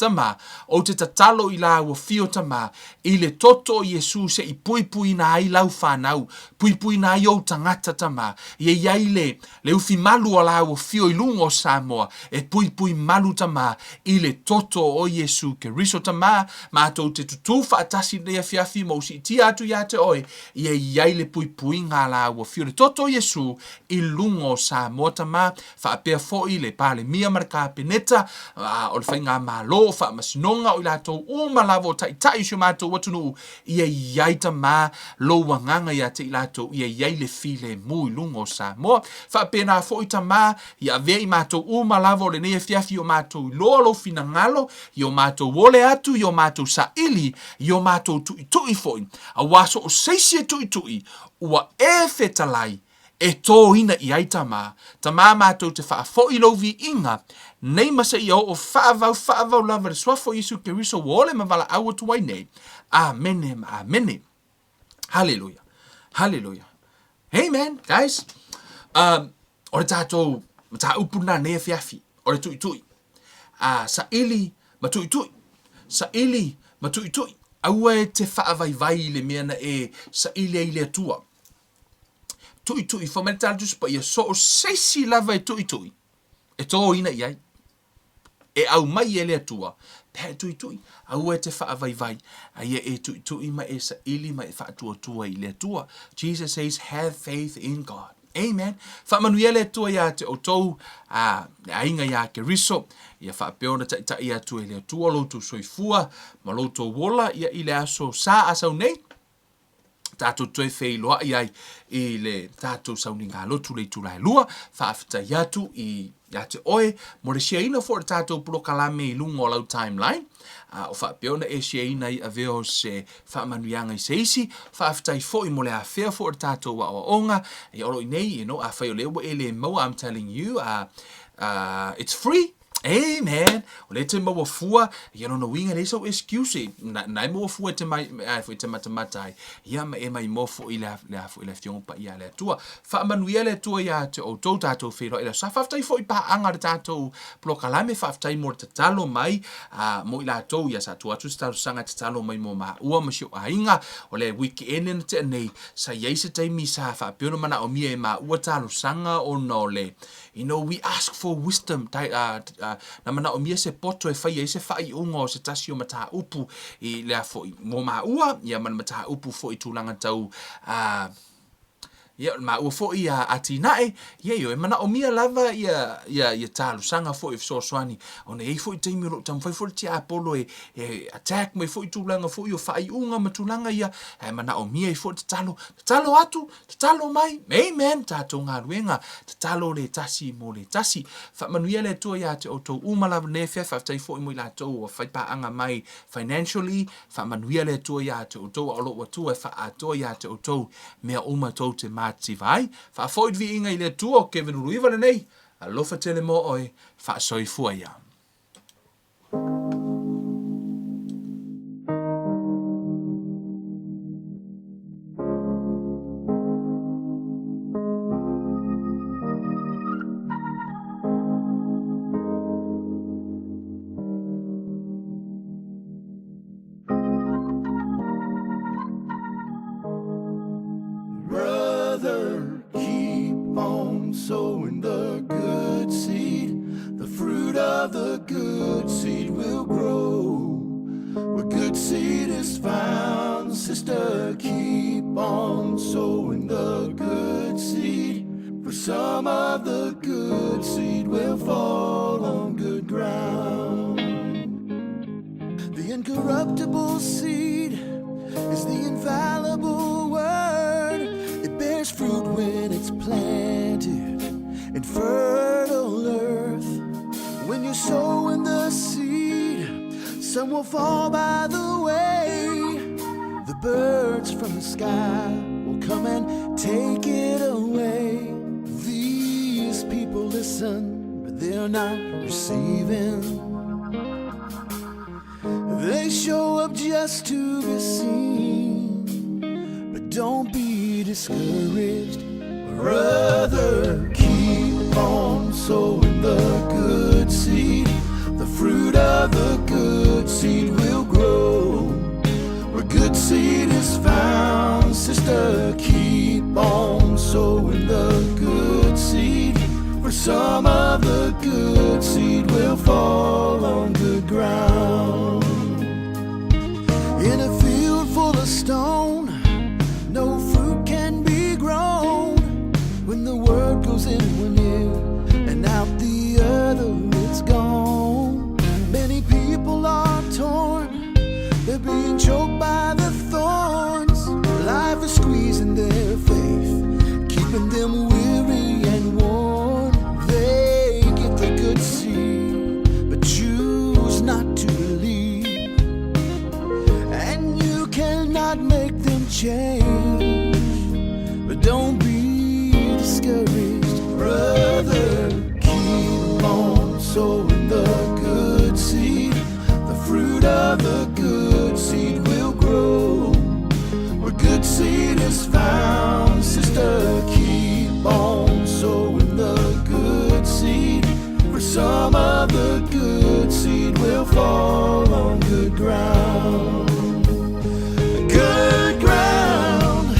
o te tatalo I la o fio tama I le toto Yesu se I pui na ai lau whanau pui na ai o tangata tama iai le ufi malu o la o fio I lungo Samoa e pui malu tama I le toto o Yesu ke riso tama mātou te tutu whaatasi lea fiafi mo si ti atu ia te oe iai le pui ngā la o fio le toto o Yesu I lungo Samoa tama whaapea fo I le pale mia maraka peneta o le whainga malo whaamasino o I latou o malavo tai sio mātou watunu iai tamā lo wanganga ia te I latou iai le file mui lungo Samoa whaapena fo I tamā ia vea I mātou o malavo le nei fiafi o mātou lo fina ngalo I o mātou wole atu I o mātou sa ili I o mātou tui foi a waso o seisi tui ua e fetalai e tō ina I ai tamā mātou te whaafo I lo vi inga nei masa I o whaavau lava le swafo Yesu ke riso wole mawala awa tuai nei. Amen. Hallelujah. Amen, guys. O le tātou ta upuna ne fiafi. O le tui. Sa ili ma tui. Aua e te whaavai le mea na e sa ili ai le atua. Tui. Fa mele tātou spa ia so o seisi lava e tui. E tō ina I ai. E au mai e le atua. Pea tui. Au e te whaavai. Aia e tui ma e sa ili ma e whaatua I le atua. Jesus says, have faith in God. Amen. Whaamanuia le atua ia te o tau. Le ainga ia ke riso. Ia whaapeona tai ia tua le atua. Loutou soifua. Ma loutou wola. Ia I le aso sa asau nei. Tātou toe whei loa I ai I le tātou sauni ngā lotu le tūrai lua, whaafita iatu I te oe, mo le siaina for tātou purokalame I lungo o lau timeline, o whaapeona e siaina I aveo se whaamanuianga I seisi, whaafita I fo I mo le a whea for tātou wa onga, I oro I nei, a whai o lewa e le maua, I'm telling you, it's free. Amen. O le te maua fua, ia no winga le so excuse. Nai maua fua te mai fo te matamatai. Ia ma e mai mofo I le fiong pa ia le tua. Fa manuia le tua ia te o tau tātou whero. Ila sa whaftai fo I pa anga le tātou plokalame whaftai mo te talo mai. Mo I la tau ia sa tua tu staro sanga te talo mai mo ma ua ma sio ainga. O le wiki ene na te nei. Sa yeisa taimi sa whaapiono mana o mia e ma ua talo sanga o no le. You know, we ask for wisdom. Na mana o mia se poto e whai e se whai unga o se tasi o mata upu I lea fo I mo maa ua, ia mana mata upu fo I tūlanga tau Ia ma ua fo ia atinae ia yo e mana o mia lava ia talu sanga fo if so swani ona e fo te miro tam fo ti apolo e attack me fo tulanga fo yo fai unga matulanga ia e mana o mia e fo te talo atu te talo mai amen tato nga luenga te talo le tasi mo le tasi fa manuia le to ia te oto umala ne fa tai fo mo la to o fai pa anga mai financially fa manuia le to ia te oto o lo tu e fa ato ia te oto me uma to te mati vai fa foit vi inga ile tuo Kevin Ruiva le nei a lofa tele mo oi fa soi fua ia Brother, keep on sowing the good seed. The fruit of the good seed will grow. Where good seed is found, sister, keep on sowing the good seed. For some of the good seed will fall on good ground. The incorruptible seed is the infallible word. It bears fruit when it's planted in fertile earth. When you sow in the seed, some will fall by the way. The birds from the sky will come and take it away. These people listen, but they're not receiving. They show up just to be seen, but don't be discouraged. Brother, keep on sowing the good seed. The fruit of the good seed will grow. Where good seed is found, sister, keep on sowing the good seed. For some of the good seed will fall on good ground. In a field full of stone, no fruit can be grown. When the word goes in one ear and out the other, it's gone. Many people are torn, they're being choked by the thorns. Life is squeezing their faith, keeping them weary and worn. They get the good seed, but choose not to believe. And you cannot make them change, but don't be discouraged. Brother, keep on sowing the good seed. The fruit of the good seed will grow. Where good seed is found, sister, keep on sowing the good seed. For some of the good seed will fall on good ground. Good ground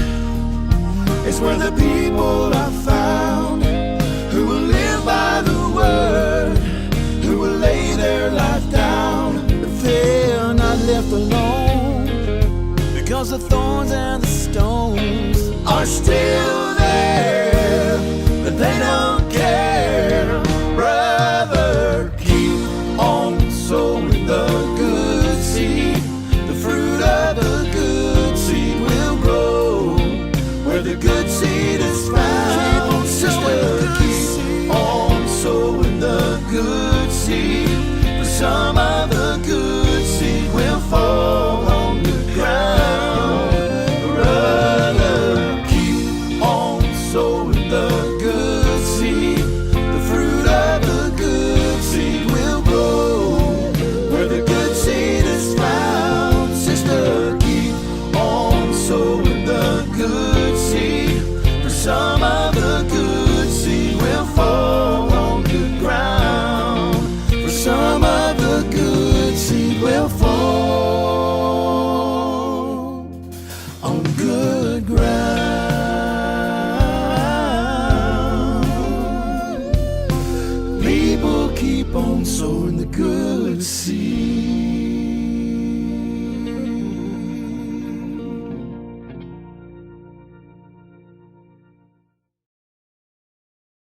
is where the people are found, who will live by the word, who will lay their life down. But they're not left alone, because the thorns and the stones are still there, but they don't care. Brother, keep on sowing the good seed. The fruit of the good seed will grow. Where the good seed is found, sister, keep on sowing the good seed. For some of the good seed will fall on good ground. Brother, keep on sowing the good seed. The fruit of the good seed will grow. Where the good seed is found, sister, keep on sowing the good seed. For some of the good seed will fall on good ground. For some of the good seed will fall on good ground. People keep on sowing the good seed.